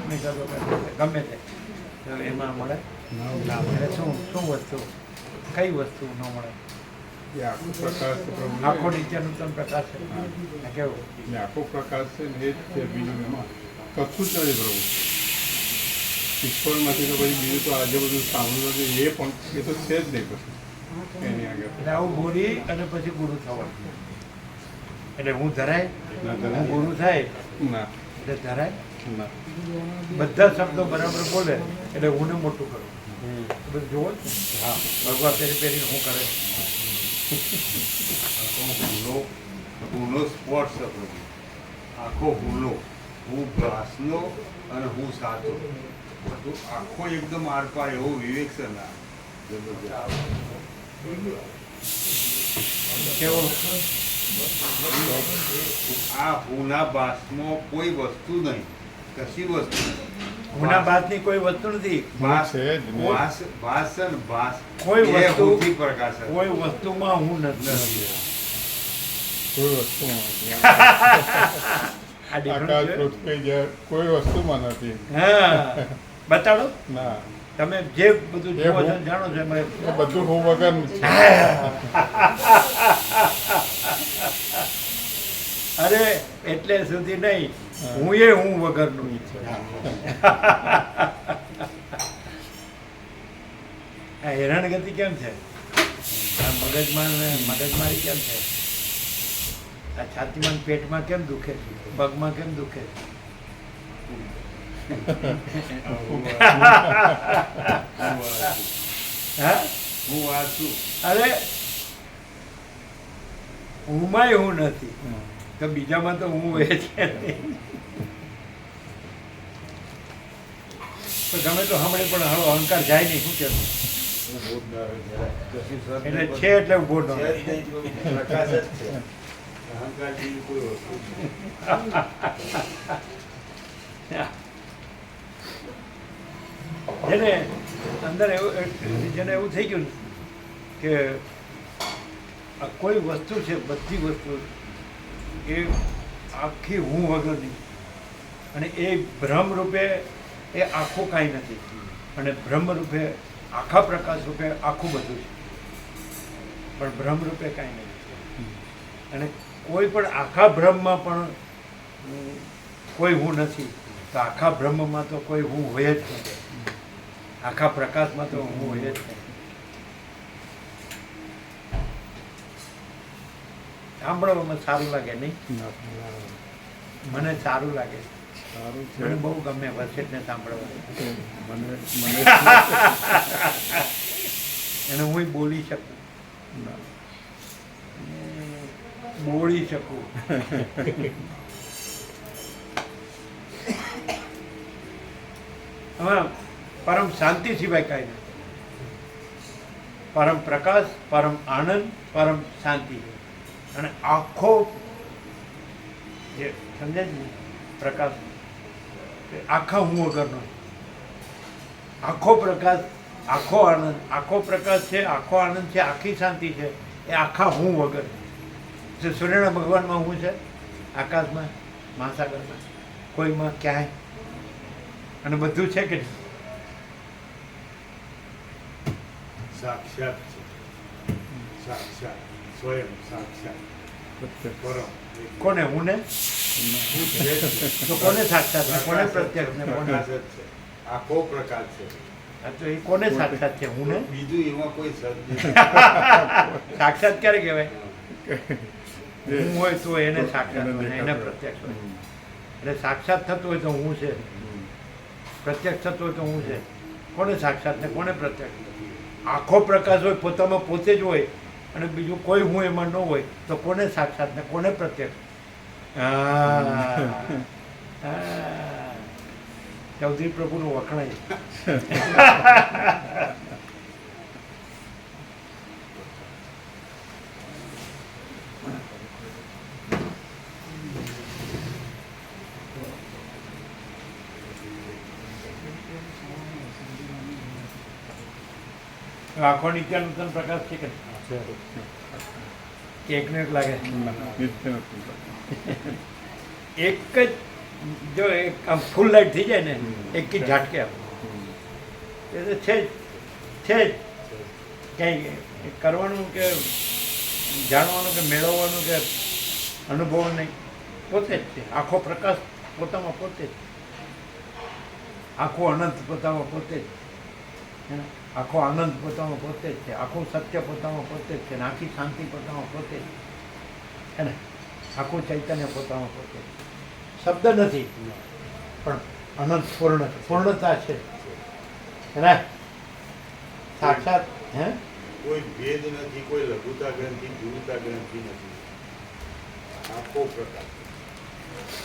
નિષદો કે ગમે તે, તો એમાં મળે ના મળે? શું શું વસ્તુ, કઈ વસ્તુ ન મળે? એ આખો પ્રકાશ છે પ્રભુ, આખો નીચેનું તમ પ્રકાશ છે. કેવું એ આખો પ્રકાશ છે ને એ જ છે, બીજું એમાં કશું જ નથી પ્રભુ. ઈશ્વરમાંથી તો પછી બીજું તો આજે બધું સાંભળ્યું નથી, એ પણ એ તો છે જ નહીં કશું એની આગળ. એટલે આવું બોલી અને પછી ગુરુ થવાનું. એટલે હું ધરાય, હું ગુરુ થાય ના એટલે ધરાય. બધા શબ્દો બરાબર બોલે એટલે હું ને મોટું કરું. બધું જોવો ને. હા, ભગવા પહેરીને શું કરે. હુનો સ્પોર્ટ્સ હતો, આખો હુનો, હું ભ્રાસનો અને હું સાચો, બધું આખો એકદમ આરપાર એવો વિવેક છે ના કેવો આ હુના બાસમાં કોઈ વસ્તુ નહીં, કશી વસ્તુ નહીં. હુના બાદની કોઈ વસ્તુ નથી. બાસ છે જ નહીં. બાસ બાસ છે ને બાસ કોઈ એ વસ્તુ હુથી પ્રકાશ છે. કોઈ વસ્તુમાં હું નથી. કોઈ વસ્તુમાં નથી. આ આકાશ difference છે? પૃથ્વી જે કોઈ વસ્તુમાં નથી. હા, બતાડો. ના, તમે જે બધું એ જુઓ છો હું- જાણો છો એમાં એ બધું હું વગરનું છે. અરે એટલે સુધી નહીં, હું એ હું વગરનું છે. આ હેરાનગતિ કેમ છે? આ મગજમારી કેમ છે? આ છાતીમાં ને પેટમાં કેમ દુખે છે? પગમાં કેમ દુખે છે? હા? હું વાંચું અરે હુંમાંય હું નથી તો બીજામાં તો હું એ છે નહીં. તો ગમે તો હમણાં પણ હવે અહંકાર જાય નહીં. શું કહેવું? એટલે છે એટલે ઉભો ન રહે. પ્રકાશ જ છે. અહંકાર જેવી કોઈ વસ્તુ નથી. જેને અંદર એવું જેને એવું થઈ ગયું ને કે આ કોઈ વસ્તુ છે, બધી વસ્તુ એ આખી હું વગરની, અને એ ભ્રમ રૂપે એ આખું કાંઈ નથી, અને બ્રહ્મ રૂપે આખા પ્રકાશ રૂપે આખું બધું છે, પણ ભ્રમ રૂપે કાંઈ નથી. અને કોઈ પણ આખા બ્રહ્મમાં પણ કોઈ હું નથી, તો આખા બ્રહ્મમાં તો કોઈ હું હોય જ નહીં, આખા પ્રકાશમાં તો હું હોય જ નહીં. સાંભળવામાં સારું લાગે નહીં? મને સારું લાગે, સારું છે. મને બહુ ગમે વસેટને સાંભળવાનું. મને અને હું બોલી શકું, બોલી શકું. હવે પરમ શાંતિ સિવાય કાંઈ નથી. પરમ પ્રકાશ, પરમ આનંદ, પરમ શાંતિ. અને આખો જે સમજે ને પ્રકાશ, એ આખા હું વગરનો, આખો પ્રકાશ, આખો આનંદ, આખો પ્રકાશ છે, આખો આનંદ છે, આખી શાંતિ છે, એ આખા હું વગર. જે સૂર્યના ભગવાનમાં હું છે, આકાશમાં, મહાસાગરમાં, કોઈમાં ક્યાંય, અને બધું છે કે નહીં? સાક્ષાત છે, સાક્ષાત સ્વયં સાક્ષાત પરમ. કોને? હું ને? તો કોને સાક્ષાત ને કોને પ્રત્યક્ષ ને કોને? પ્રકાશ જ છે, આખો પ્રકાશ છે. આ તો એ કોને સાક્ષાત છે? હું ને? બીજું એમાં કોઈ સદ નથી. સાક્ષાત ક્યારે કહેવાય? હું હોય તો એને સાક્ષાત હોય, એને પ્રત્યક્ષ હોય. એટલે સાક્ષાત થતું હોય તો હું છે, પ્રત્યક્ષ થતું હોય તો હું છે. કોને સાક્ષાત ને કોને પ્રત્યક્ષ? આખો પ્રકાશ હોય, પોતામાં પોતે જ હોય, અને બીજું કોઈ હું એમાં ન હોય, તો કોને સાક્ષાત ને કોને પ્રત્યક્ષ? ચૌધરી પ્રભુનું વખણાય. આખો નિત્ય નૂતન પ્રકાશ છે કે એકને એક લાગે? એક જ જો એક આમ ફૂલ લાઈટ થઈ જાય ને, એક જ ઝાટકે આમ. એ તો છે જ કંઈ કરવાનું કે જાણવાનું કે મેળવવાનું કે અનુભવવાનું નહીં, પોતે જ છે. આખો પ્રકાશ પોતામાં પોતે જ, આખો અનંત પોતામાં પોતે જ, આખો આનંદ પોતામાં પોતે જ છે, આખું સત્ય પોતામાં પોતે જ છે, ને આખી શાંતિ પોતામાં પોતે જ છે ને, આખું ચૈતન્ય પોતામાં પોતે જ. શબ્દ નથી, પણ અનંત પૂર્ણતા છે એને સાક્ષાત હે કોઈ ભેદ નથી, કોઈ લઘુતા ગ્રંથિ ગુરુતા ગ્રંથિ નથી. આખો પ્રકાશ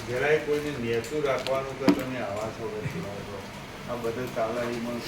જરાય કોઈને નેતું રાખવાનું કે તમે આવા છો આ બધું તાલાહીમાં